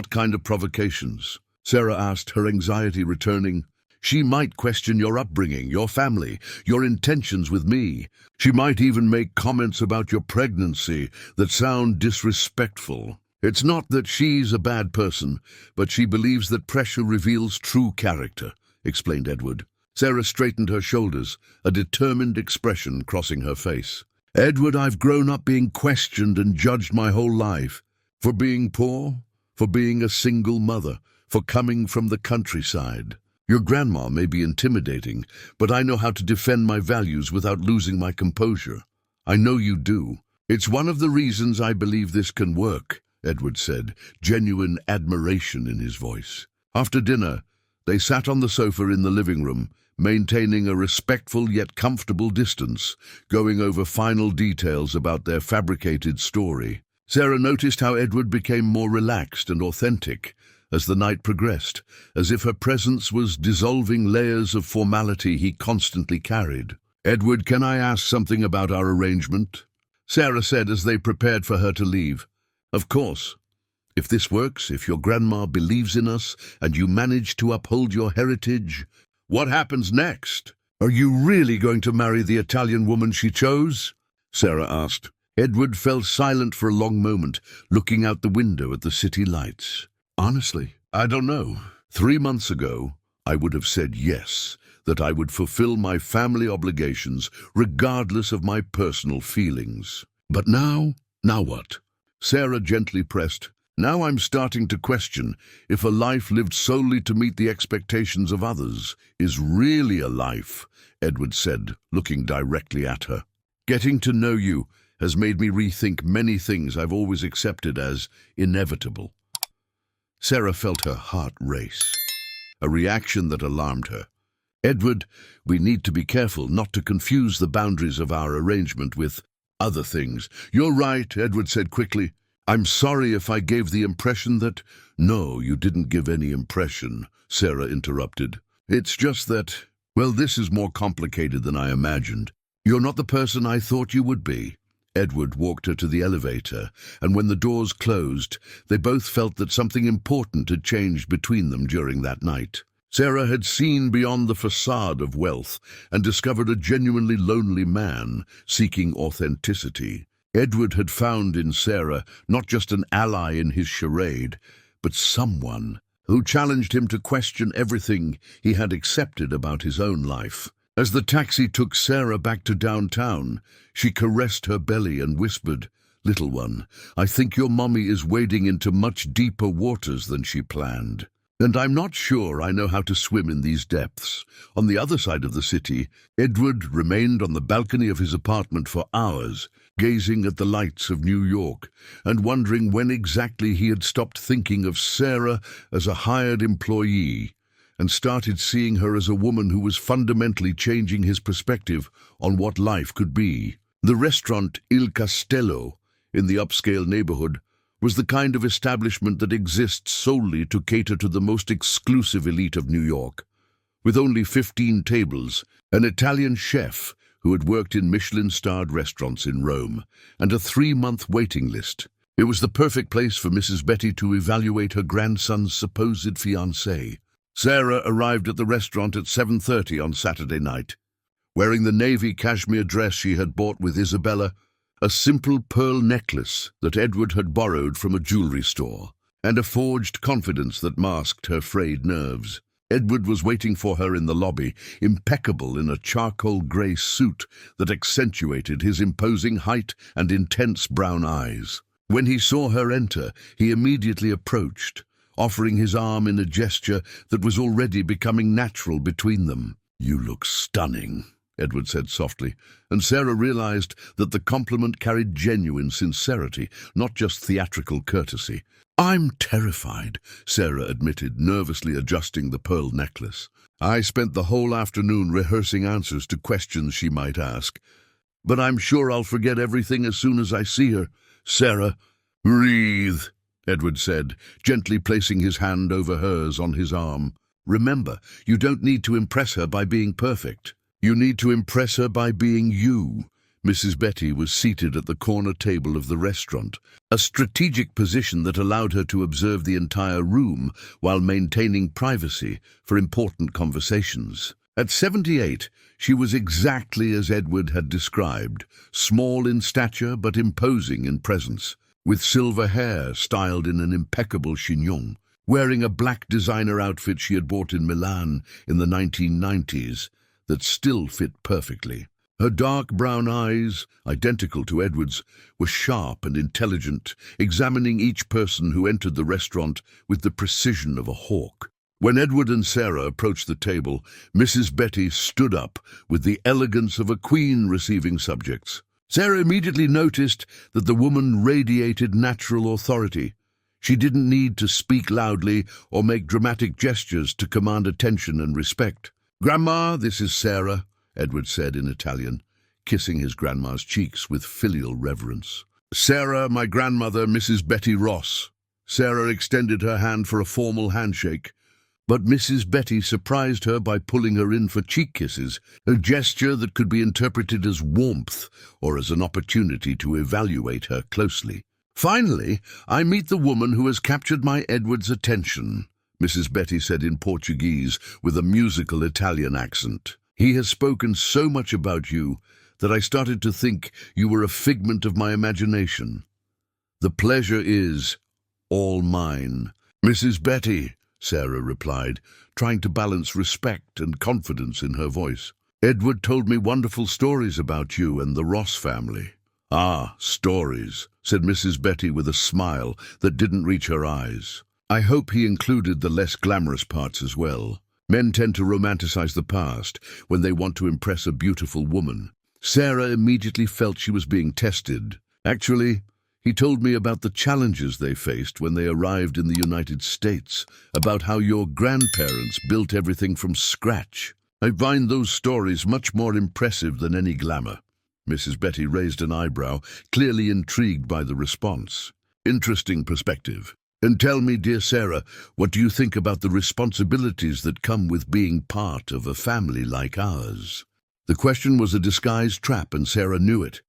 A: kind of provocations? Sarah asked, her anxiety returning. She might question your upbringing, your family, your intentions with me. She might even make comments about your pregnancy that sound disrespectful. It's not that she's a bad person, but she believes that pressure reveals true character, explained Edward. Sarah straightened her shoulders, a determined expression crossing her face. Edward, I've grown up being questioned and judged my whole life. For being poor, for being a single mother, for coming from the countryside. Your grandma may be intimidating, but I know how to defend my values without losing my composure. I know you do. It's one of the reasons I believe this can work, Edward said, genuine admiration in his voice. After dinner, they sat on the sofa in the living room, maintaining a respectful yet comfortable distance, going over final details about their fabricated story. Sarah noticed how Edward became more relaxed and authentic as the night progressed, as if her presence was dissolving layers of formality he constantly carried. Edward, can I ask something about our arrangement? Sarah said as they prepared for her to leave. Of course. If this works, if your grandma believes in us, and you manage to uphold your heritage, What happens next? Are you really going to marry the Italian woman she chose? Sarah asked. Edward fell silent for a long moment, looking out the window at the city lights. Honestly, I don't know. 3 months ago, I would have said yes, that I would fulfill my family obligations regardless of my personal feelings. But now what? Sarah gently pressed. Now I'm starting to question if a life lived solely to meet the expectations of others is really a life, Edward said, looking directly at her. Getting to know you has made me rethink many things I've always accepted as inevitable. Sarah felt her heart race, a reaction that alarmed her. Edward, we need to be careful not to confuse the boundaries of our arrangement with other things. You're right, Edward said quickly. I'm sorry if I gave the impression that— No, you didn't give any impression, Sarah interrupted. It's just that, well, this is more complicated than I imagined. You're not the person I thought you would be. Edward walked her to the elevator, and when the doors closed, they both felt that something important had changed between them during that night. Sarah had seen beyond the facade of wealth and discovered a genuinely lonely man seeking authenticity. Edward had found in Sarah not just an ally in his charade, but someone who challenged him to question everything he had accepted about his own life. As the taxi took Sarah back to downtown, she caressed her belly and whispered, "Little one, I think your mommy is wading into much deeper waters than she planned. And I'm not sure I know how to swim in these depths." On the other side of the city, Edward remained on the balcony of his apartment for hours, gazing at the lights of New York and wondering when exactly he had stopped thinking of Sarah as a hired employee and started seeing her as a woman who was fundamentally changing his perspective on what life could be. The restaurant Il Castello in the upscale neighborhood was the kind of establishment that exists solely to cater to the most exclusive elite of New York. With only 15 tables, an Italian chef who had worked in Michelin-starred restaurants in Rome, and a 3-month waiting list. It was the perfect place for Mrs. Betty to evaluate her grandson's supposed fiancé. Sarah arrived at the restaurant at 7:30 on Saturday night, wearing the navy cashmere dress she had bought with Isabella, a simple pearl necklace that Edward had borrowed from a jewelry store, and a forged confidence that masked her frayed nerves. Edward was waiting for her in the lobby, impeccable in a charcoal grey suit that accentuated his imposing height and intense brown eyes. When he saw her enter, he immediately approached, offering his arm in a gesture that was already becoming natural between them. "You look stunning," Edward said softly, and Sarah realized that the compliment carried genuine sincerity, not just theatrical courtesy. "I'm terrified," Sarah admitted, nervously adjusting the pearl necklace. "I spent the whole afternoon rehearsing answers to questions she might ask, but I'm sure I'll forget everything as soon as I see her." "Sarah, breathe," Edward said, gently placing his hand over hers on his arm. "Remember, you don't need to impress her by being perfect. You need to impress her by being you." Mrs. Betty was seated at the corner table of the restaurant, a strategic position that allowed her to observe the entire room while maintaining privacy for important conversations. At 78, she was exactly as Edward had described, small in stature but imposing in presence, with silver hair styled in an impeccable chignon, wearing a black designer outfit she had bought in Milan in the 1990s that still fit perfectly. Her dark brown eyes, identical to Edward's, were sharp and intelligent, examining each person who entered the restaurant with the precision of a hawk. When Edward and Sarah approached the table, Mrs. Betty stood up with the elegance of a queen receiving subjects. Sarah immediately noticed that the woman radiated natural authority. She didn't need to speak loudly or make dramatic gestures to command attention and respect. "Grandma, this is Sarah," Edward said in Italian, kissing his grandma's cheeks with filial reverence. "Sarah, my grandmother, Mrs. Betty Ross." Sarah extended her hand for a formal handshake, but Mrs. Betty surprised her by pulling her in for cheek kisses, a gesture that could be interpreted as warmth or as an opportunity to evaluate her closely. "Finally, I meet the woman who has captured my Edward's attention," Mrs. Betty said in Portuguese with a musical Italian accent. "He has spoken so much about you that I started to think you were a figment of my imagination. The pleasure is all mine." "Mrs. Betty," Sarah replied, trying to balance respect and confidence in her voice. "Edward told me wonderful stories about you and the Ross family." "Ah, stories," said Mrs. Betty with a smile that didn't reach her eyes. "I hope he included the less glamorous parts as well. Men tend to romanticize the past when they want to impress a beautiful woman." Sarah immediately felt she was being tested. "Actually, he told me about the challenges they faced when they arrived in the United States, about how your grandparents built everything from scratch. I find those stories much more impressive than any glamour." Mrs. Betty raised an eyebrow, clearly intrigued by the response. "Interesting perspective. And tell me, dear Sarah, what do you think about the responsibilities that come with being part of a family like ours?" The question was a disguised trap, and Sarah knew it.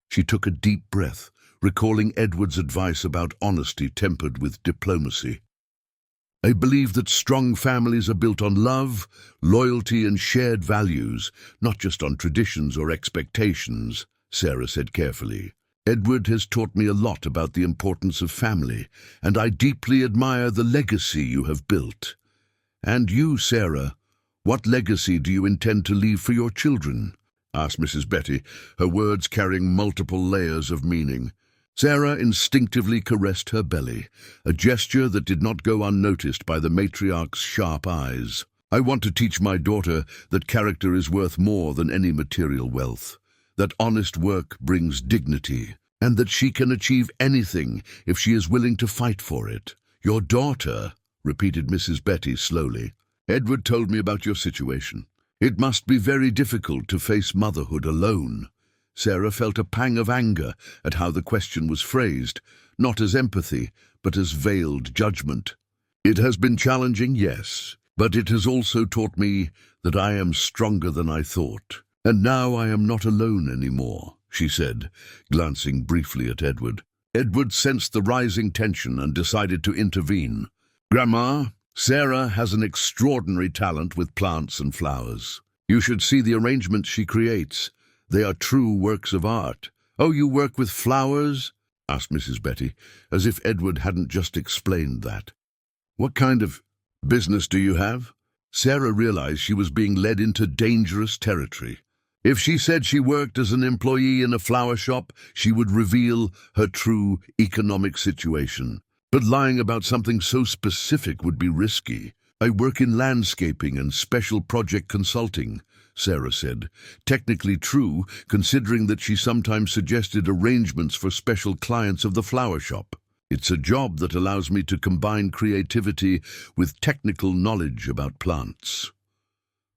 A: She took a deep breath, recalling Edward's advice about honesty tempered with diplomacy. "I believe that strong families are built on love, loyalty, and shared values, not just on traditions or expectations," Sarah said carefully. "Edward has taught me a lot about the importance of family, and I deeply admire the legacy you have built. And you, Sarah, what legacy do you intend to leave for your children?" asked Mrs. Betty, her words carrying multiple layers of meaning. Sarah instinctively caressed her belly, a gesture that did not go unnoticed by the matriarch's sharp eyes. "I want to teach my daughter that character is worth more than any material wealth, that honest work brings dignity, and that she can achieve anything if she is willing to fight for it." "Your daughter," repeated Mrs. Betty slowly. "Edward told me about your situation. It must be very difficult to face motherhood alone." Sarah felt a pang of anger at how the question was phrased, not as empathy, but as veiled judgment. "It has been challenging, yes, but it has also taught me that I am stronger than I thought. And now I am not alone anymore," she said, glancing briefly at Edward. Edward sensed the rising tension and decided to intervene. "Grandma, Sarah has an extraordinary talent with plants and flowers. You should see the arrangements she creates. They are true works of art." "Oh, you work with flowers?" asked Mrs. Betty, as if Edward hadn't just explained that. "What kind of business do you have?" Sarah realized she was being led into dangerous territory. If she said she worked as an employee in a flower shop, she would reveal her true economic situation. But lying about something so specific would be risky. "I work in landscaping and special project consulting," Sarah said, technically true considering that she sometimes suggested arrangements for special clients of the flower shop. "It's a job that allows me to combine creativity with technical knowledge about plants."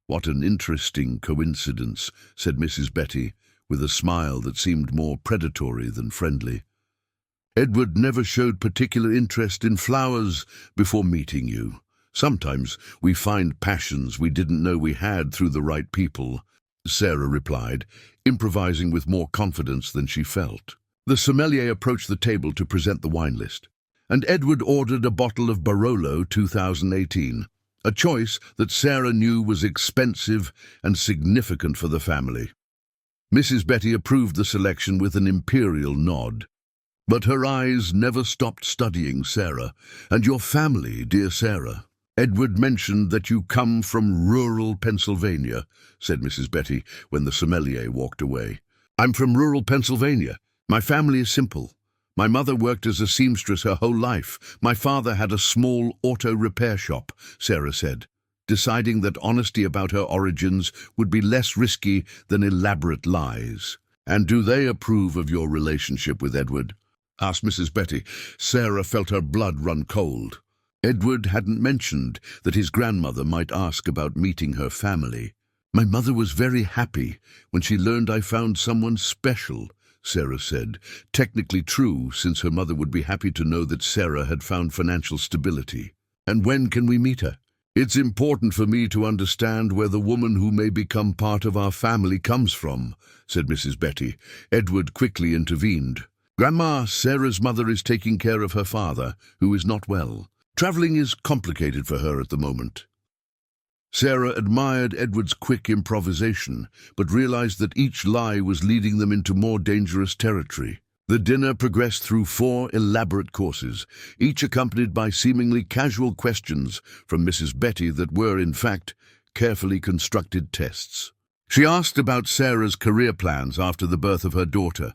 A: "What an interesting coincidence," said Mrs. Betty, with a smile that seemed more predatory than friendly. "Edward never showed particular interest in flowers before meeting you. Sometimes we find passions we didn't know we had through the right people," Sarah replied, improvising with more confidence than she felt. The sommelier approached the table to present the wine list, and Edward ordered a bottle of Barolo 2018, a choice that Sarah knew was expensive and significant for the family. Mrs. Betty approved the selection with an imperial nod. But her eyes never stopped studying Sarah. "And your family, dear Sarah? Edward mentioned that you come from rural Pennsylvania," said Mrs. Betty when the sommelier walked away. "I'm from rural Pennsylvania. My family is simple. My mother worked as a seamstress her whole life. My father had a small auto repair shop," Sarah said, deciding that honesty about her origins would be less risky than elaborate lies. "And do they approve of your relationship with Edward?" asked Mrs. Betty. Sarah felt her blood run cold. Edward hadn't mentioned that his grandmother might ask about meeting her family. "My mother was very happy when she learned I found someone special," Sarah said, technically true since her mother would be happy to know that Sarah had found financial stability. "And when can we meet her?" "It's important for me to understand where the woman who may become part of our family comes from," said Mrs. Betty. Edward quickly intervened. "Grandma, Sarah's mother is taking care of her father, who is not well. Traveling is complicated for her at the moment. Sarah admired Edward's quick improvisation, but realized that each lie was leading them into more dangerous territory. The dinner progressed through 4 elaborate courses, each accompanied by seemingly casual questions from Mrs. Betty that were, in fact, carefully constructed tests. She asked about Sarah's career plans after the birth of her daughter,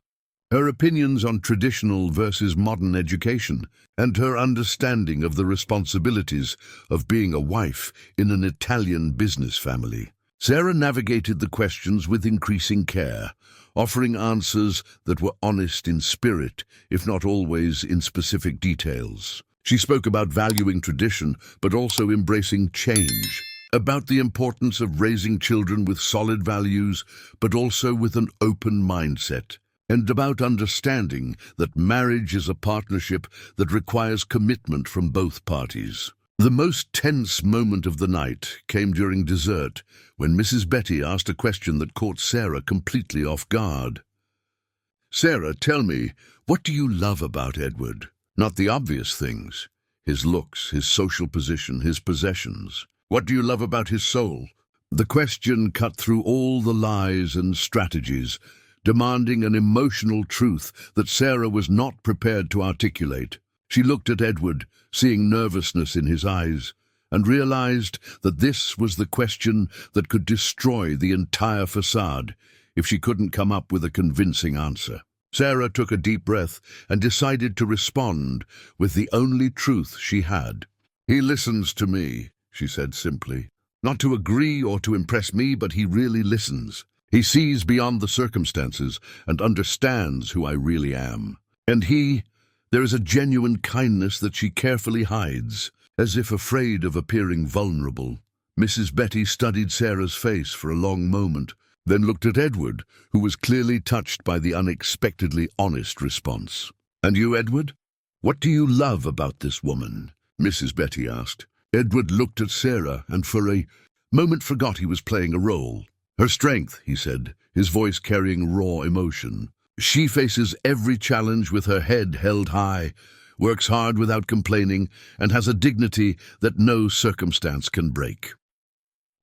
A: her opinions on traditional versus modern education, and her understanding of the responsibilities of being a wife in an Italian business family. Sarah navigated the questions with increasing care, offering answers that were honest in spirit, if not always in specific details. She spoke about valuing tradition, but also embracing change, about the importance of raising children with solid values, but also with an open mindset, and about understanding that marriage is a partnership that requires commitment from both parties. The most tense moment of the night came during dessert, when Mrs. Betty asked a question that caught Sarah completely off guard. "Sarah, tell me, what do you love about Edward? Not the obvious things. His looks, his social position, his possessions. What do you love about his soul?" The question cut through all the lies and strategies, demanding an emotional truth that Sarah was not prepared to articulate. She looked at Edward, seeing nervousness in his eyes, and realized that this was the question that could destroy the entire facade if she couldn't come up with a convincing answer. Sarah took a deep breath and decided to respond with the only truth she had. "He listens to me," she said simply. "Not to agree or to impress me, but he really listens. He sees beyond the circumstances and understands who I really am. And there is a genuine kindness that she carefully hides, as if afraid of appearing vulnerable." Mrs. Betty studied Sarah's face for a long moment, then looked at Edward, who was clearly touched by the unexpectedly honest response. "And you, Edward? What do you love about this woman?" Mrs. Betty asked. Edward looked at Sarah and for a moment forgot he was playing a role. "Her strength," he said, his voice carrying raw emotion. "She faces every challenge with her head held high, works hard without complaining, and has a dignity that no circumstance can break.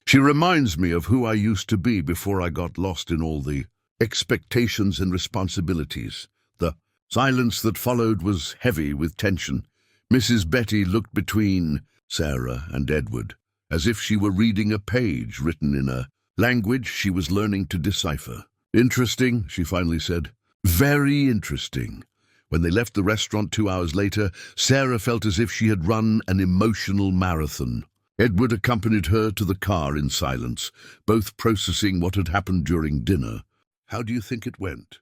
A: She reminds me of who I used to be before I got lost in all the expectations and responsibilities." The silence that followed was heavy with tension. Mrs. Betty looked between Sarah and Edward, as if she were reading a page written in a language she was learning to decipher. "Interesting," she finally said. "Very interesting." When they left the restaurant 2 hours later, Sarah felt as if she had run an emotional marathon. Edward accompanied her to the car in silence, both processing what had happened during dinner. "How do you think it went?"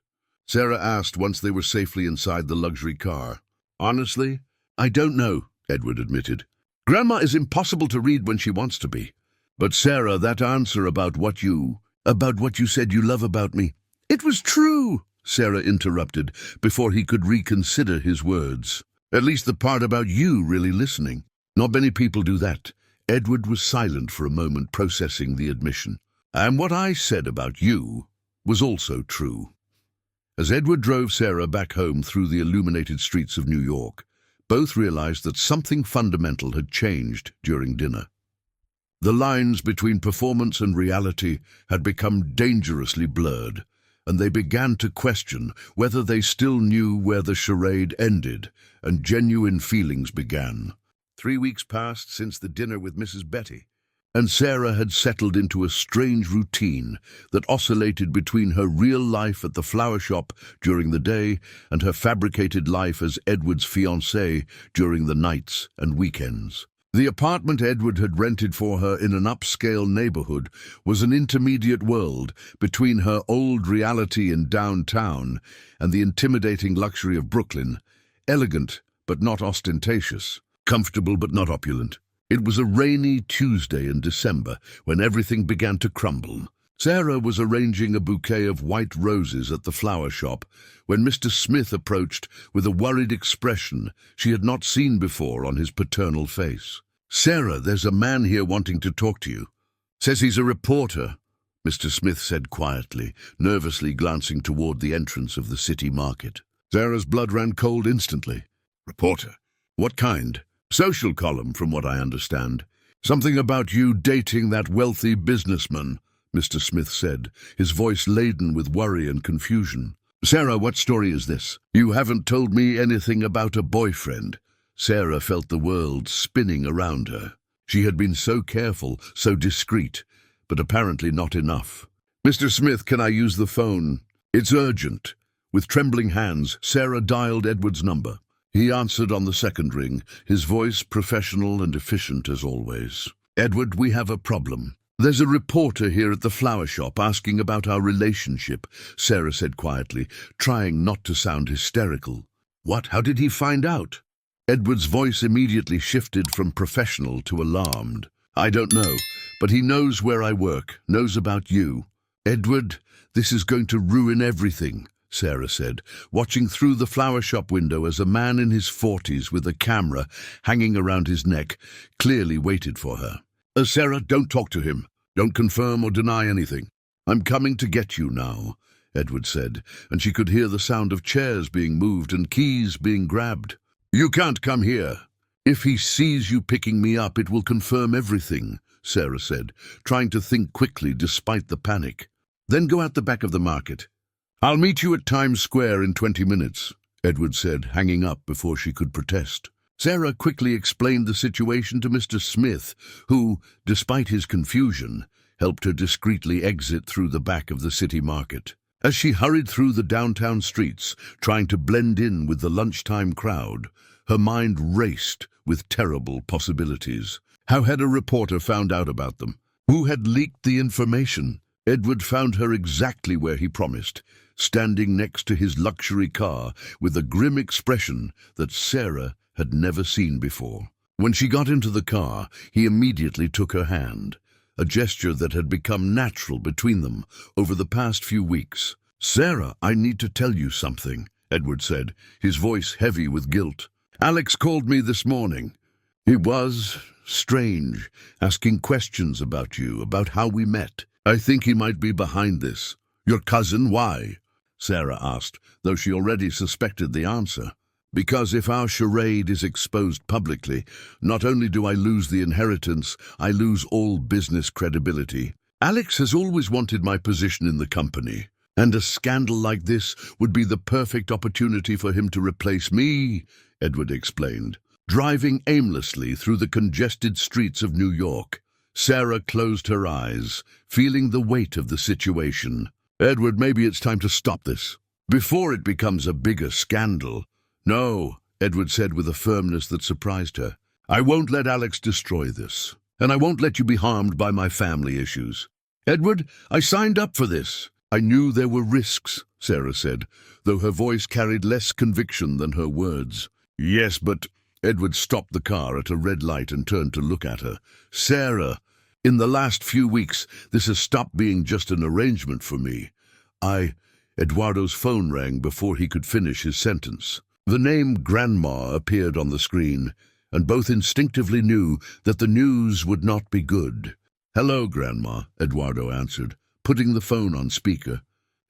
A: Sarah asked once they were safely inside the luxury car. "Honestly, I don't know," Edward admitted. "Grandma is impossible to read when she wants to be. But Sarah, that answer about what you said you love about me—" "It was true," Sarah interrupted before he could reconsider his words. "At least the part about you really listening. Not many people do that." Edward was silent for a moment, processing the admission. "And what I said about you was also true." As Edward drove Sarah back home through the illuminated streets of New York, both realized that something fundamental had changed during dinner. The lines between performance and reality had become dangerously blurred, and they began to question whether they still knew where the charade ended and genuine feelings began. 3 weeks passed since the dinner with Mrs. Betty, and Sarah had settled into a strange routine that oscillated between her real life at the flower shop during the day and her fabricated life as Edward's fiancée during the nights and weekends. The apartment Edward had rented for her in an upscale neighborhood was an intermediate world between her old reality in downtown and the intimidating luxury of Brooklyn, elegant but not ostentatious, comfortable but not opulent. It was a rainy Tuesday in December when everything began to crumble. Sarah was arranging a bouquet of white roses at the flower shop when Mr. Smith approached with a worried expression she had not seen before on his paternal face. "Sarah, there's a man here wanting to talk to you. Says he's a reporter," Mr. Smith said quietly, nervously glancing toward the entrance of the city market. Sarah's blood ran cold instantly. "Reporter? What kind?" Social column, from what I understand. Something about you dating that wealthy businessman, Mr. Smith said, his voice laden with worry and confusion. Sarah, what story is this? You haven't told me anything about a boyfriend. Sarah felt the world spinning around her. She had been so careful, so discreet, but apparently not enough. Mr. Smith, can I use the phone? It's urgent. With trembling hands, Sarah dialed Edward's number. He answered on the second ring, his voice professional and efficient as always. Edward, we have a problem. There's a reporter here at the flower shop asking about our relationship, Sarah said quietly, trying not to sound hysterical. What? How did he find out? Edward's voice immediately shifted from professional to alarmed. I don't know, but he knows where I work, knows about you. Edward, this is going to ruin everything, Sarah said, watching through the flower shop window as a man in his 40s with a camera hanging around his neck clearly waited for her. Sarah, don't talk to him. Don't confirm or deny anything. I'm coming to get you now, Edward said, and she could hear the sound of chairs being moved and keys being grabbed. You can't come here. If he sees you picking me up, it will confirm everything, Sarah said, trying to think quickly despite the panic. Then go out the back of the market. I'll meet you at Times Square in 20 minutes, Edward said, hanging up before she could protest. Sarah quickly explained the situation to Mr. Smith, who, despite his confusion, helped her discreetly exit through the back of the city market. As she hurried through the downtown streets, trying to blend in with the lunchtime crowd, her mind raced with terrible possibilities. How had a reporter found out about them? Who had leaked the information? Edward found her exactly where he promised, standing next to his luxury car with a grim expression that Sarah had never seen before. When she got into the car, he immediately took her hand, a gesture that had become natural between them over the past few weeks. Sarah, I need to tell you something, Edward said, his voice heavy with guilt. Alex called me this morning. He was strange, asking questions about you, about how we met. I think he might be behind this. Your cousin, why? Sarah asked, though she already suspected the answer. Because if our charade is exposed publicly, not only do I lose the inheritance, I lose all business credibility. Alex has always wanted my position in the company, and a scandal like this would be the perfect opportunity for him to replace me, Edward explained. Driving aimlessly through the congested streets of New York, Sarah closed her eyes, feeling the weight of the situation. Edward, maybe it's time to stop this, before it becomes a bigger scandal. No, Edward said with a firmness that surprised her. I won't let Alex destroy this, and I won't let you be harmed by my family issues. Edward, I signed up for this. I knew there were risks, Sarah said, though her voice carried less conviction than her words. Yes, but... Edward stopped the car at a red light and turned to look at her. Sarah, in the last few weeks, this has stopped being just an arrangement for me. Eduardo's phone rang before he could finish his sentence. The name Grandma appeared on the screen, and both instinctively knew that the news would not be good. Hello, Grandma, Eduardo answered, putting the phone on speaker.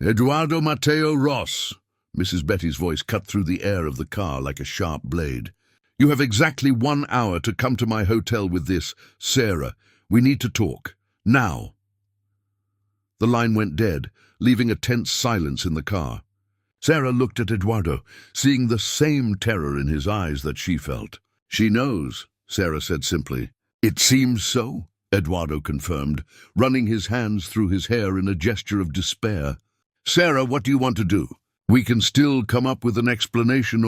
A: Eduardo Mateo Ross. Mrs. Betty's voice cut through the air of the car like a sharp blade. You have exactly 1 hour to come to my hotel with this. Sarah, we need to talk. Now. The line went dead, leaving a tense silence in the car. Sarah looked at Eduardo, seeing the same terror in his eyes that she felt. She knows, Sarah said simply. It seems so, Eduardo confirmed, running his hands through his hair in a gesture of despair. Sarah, what do you want to do? We can still come up with an explanation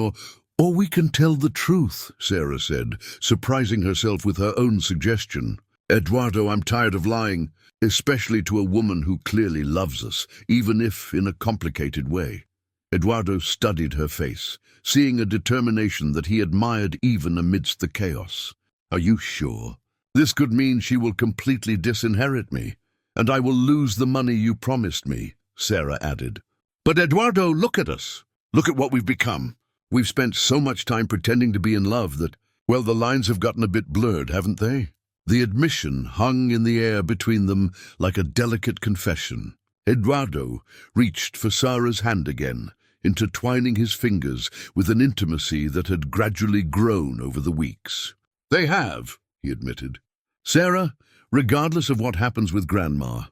A: or we can tell the truth, Sarah said, surprising herself with her own suggestion. Eduardo, I'm tired of lying, especially to a woman who clearly loves us, even if in a complicated way. Eduardo studied her face, seeing a determination that he admired even amidst the chaos. Are you sure? This could mean she will completely disinherit me, and I will lose the money you promised me, Sarah added. But Eduardo, look at us. Look at what we've become. We've spent so much time pretending to be in love that, well, the lines have gotten a bit blurred, haven't they? The admission hung in the air between them like a delicate confession. Eduardo reached for Sarah's hand again, intertwining his fingers with an intimacy that had gradually grown over the weeks. They have, he admitted. Sarah, regardless of what happens with Grandma,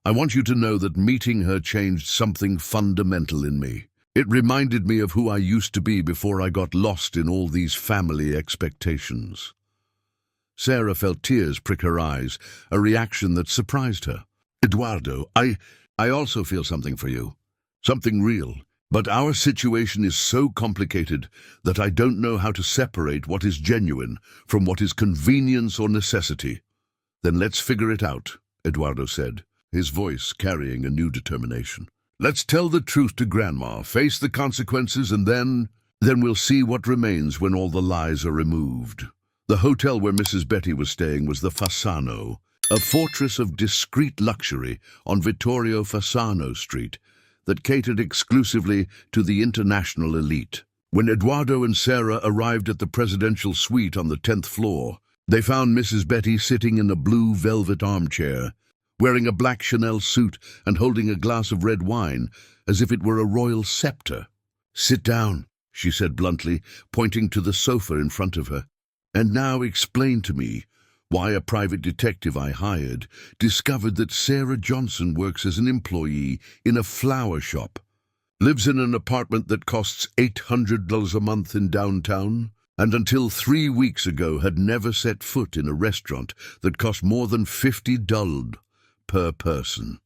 A: I want you to know that meeting her changed something fundamental in me. It reminded me of who I used to be before I got lost in all these family expectations. Sarah felt tears prick her eyes, a reaction that surprised her. Eduardo, I also feel something for you. Something real. But our situation is so complicated that I don't know how to separate what is genuine from what is convenience or necessity. Then let's figure it out, Eduardo said, his voice carrying a new determination. Let's tell the truth to Grandma, face the consequences, and then we'll see what remains when all the lies are removed. The hotel where Mrs. Betty was staying was the Fasano, a fortress of discreet luxury on Vittorio Fasano Street that catered exclusively to the international elite. When Eduardo and Sarah arrived at the presidential suite on the 10th floor, they found Mrs. Betty sitting in a blue velvet armchair, wearing a black Chanel suit and holding a glass of red wine as if it were a royal scepter. "Sit down," she said bluntly, pointing to the sofa in front of her. "And now explain to me why a private detective I hired discovered that Sarah Johnson works as an employee in a flower shop, lives in an apartment that costs $800 a month in downtown, and until 3 weeks ago had never set foot in a restaurant that cost more than $50 per person."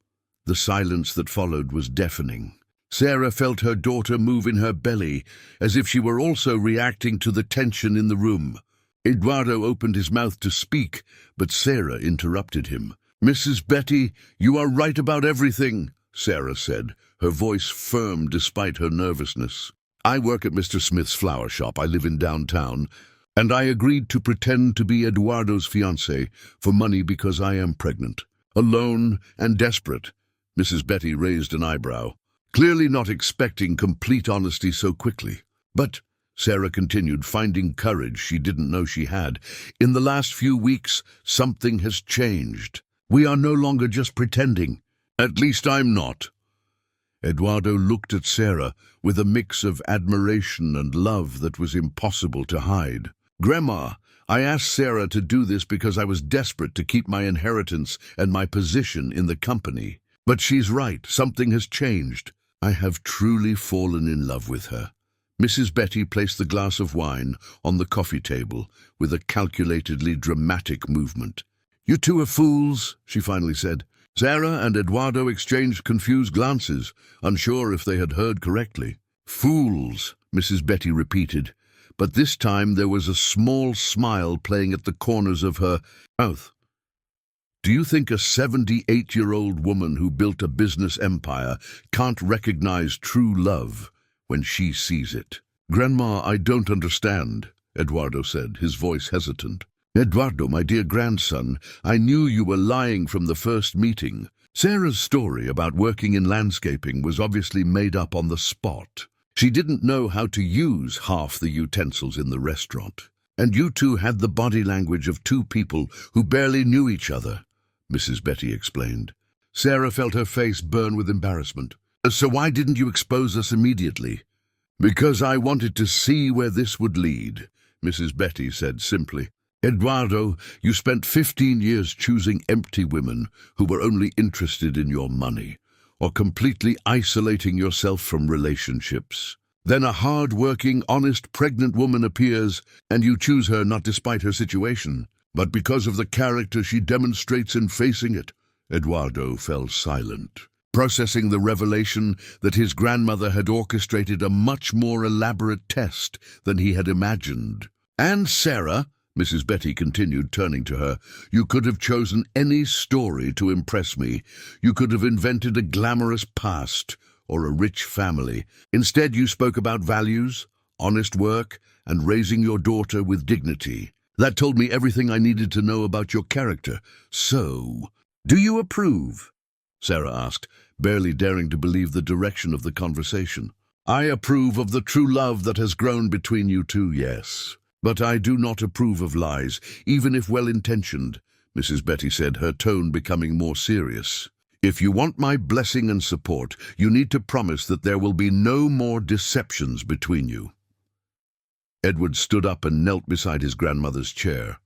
A: The silence that followed was deafening. Sarah felt her daughter move in her belly, as if she were also reacting to the tension in the room. Eduardo opened his mouth to speak, but Sarah interrupted him. "Mrs. Betty, you are right about everything," Sarah said, her voice firm despite her nervousness. "I work at Mr. Smith's flower shop. I live in downtown, and I agreed to pretend to be Eduardo's fiancée for money because I am pregnant. Alone and desperate." Mrs. Betty raised an eyebrow, clearly not expecting complete honesty so quickly. "But," Sarah continued, finding courage she didn't know she had, "in the last few weeks, something has changed. We are no longer just pretending. At least I'm not." Eduardo looked at Sarah with a mix of admiration and love that was impossible to hide. "Grandma, I asked Sarah to do this because I was desperate to keep my inheritance and my position in the company. But she's right, something has changed. I have truly fallen in love with her." Mrs. Betty placed the glass of wine on the coffee table with a calculatedly dramatic movement. "You two are fools," she finally said. Sarah and Eduardo exchanged confused glances, unsure if they had heard correctly. "Fools," Mrs. Betty repeated, but this time there was a small smile playing at the corners of her mouth. "Do you think a 78-year-old woman who built a business empire can't recognize true love when she sees it?" "Grandma, I don't understand," Eduardo said, his voice hesitant. "Eduardo, my dear grandson, I knew you were lying from the first meeting. Sarah's story about working in landscaping was obviously made up on the spot. She didn't know how to use half the utensils in the restaurant. And you two had the body language of two people who barely knew each other," Mrs. Betty explained. Sarah felt her face burn with embarrassment. "So why didn't you expose us immediately?" "Because I wanted to see where this would lead," Mrs. Betty said simply. "Eduardo, you spent 15 years choosing empty women who were only interested in your money, or completely isolating yourself from relationships. Then a hard-working, honest, pregnant woman appears, and you choose her not despite her situation, but because of the character she demonstrates in facing it." Eduardo fell silent, processing the revelation that his grandmother had orchestrated a much more elaborate test than he had imagined. "And Sarah," Mrs. Betty continued, turning to her, "you could have chosen any story to impress me. You could have invented a glamorous past or a rich family. Instead, you spoke about values, honest work, and raising your daughter with dignity. That told me everything I needed to know about your character. So, do you approve?" Sarah asked, barely daring to believe the direction of the conversation. "I approve of the true love that has grown between you two, yes. But I do not approve of lies, even if well-intentioned," Mrs. Betty said, her tone becoming more serious. "If you want my blessing and support, you need to promise that there will be no more deceptions between you." Edward stood up and knelt beside his grandmother's chair,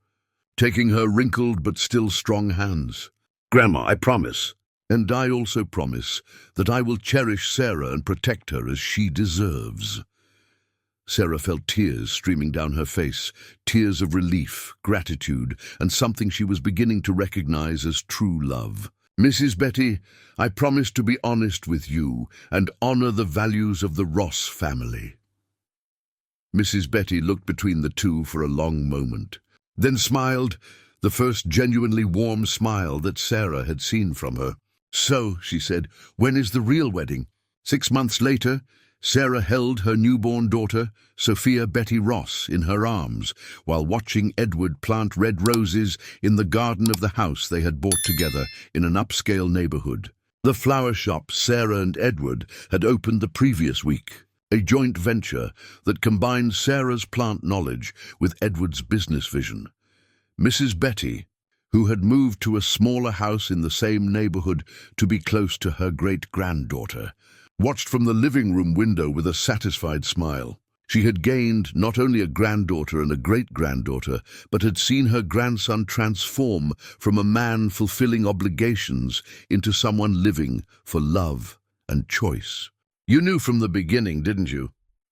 A: taking her wrinkled but still strong hands. "Grandma, I promise." "And I also promise that I will cherish Sarah and protect her as she deserves." Sarah felt tears streaming down her face, tears of relief, gratitude, and something she was beginning to recognize as true love. "Mrs. Betty, I promise to be honest with you and honor the values of the Ross family." Mrs. Betty looked between the two for a long moment, then smiled, the first genuinely warm smile that Sarah had seen from her. "So," she said, "when is the real wedding?" 6 months later, Sarah held her newborn daughter, Sophia Betty Ross, in her arms, while watching Edward plant red roses in the garden of the house they had bought together in an upscale neighborhood. The flower shop Sarah and Edward had opened the previous week, a joint venture that combined Sarah's plant knowledge with Edward's business vision. Mrs. Betty, who had moved to a smaller house in the same neighborhood to be close to her great-granddaughter, watched from the living room window with a satisfied smile. She had gained not only a granddaughter and a great-granddaughter, but had seen her grandson transform from a man fulfilling obligations into someone living for love and choice. "You knew from the beginning, didn't you?"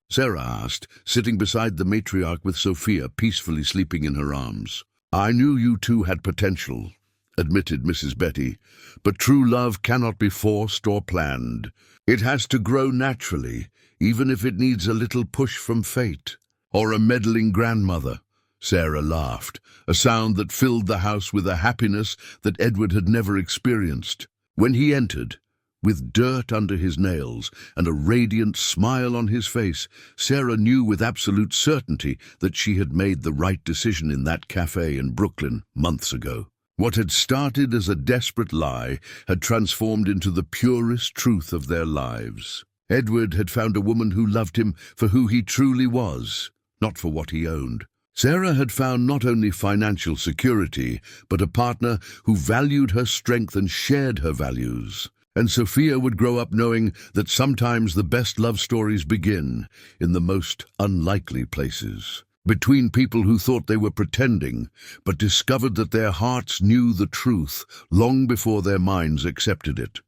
A: Sarah asked, sitting beside the matriarch with Sophia peacefully sleeping in her arms. "I knew you two had potential," admitted Mrs. Betty, "but true love cannot be forced or planned. It has to grow naturally, even if it needs a little push from fate." "Or a meddling grandmother," Sarah laughed, a sound that filled the house with a happiness that Edward had never experienced. When he entered, with dirt under his nails and a radiant smile on his face, Sarah knew with absolute certainty that she had made the right decision in that cafe in Brooklyn months ago. What had started as a desperate lie had transformed into the purest truth of their lives. Edward had found a woman who loved him for who he truly was, not for what he owned. Sarah had found not only financial security, but a partner who valued her strength and shared her values. And Sophia would grow up knowing that sometimes the best love stories begin in the most unlikely places, between people who thought they were pretending, but discovered that their hearts knew the truth long before their minds accepted it.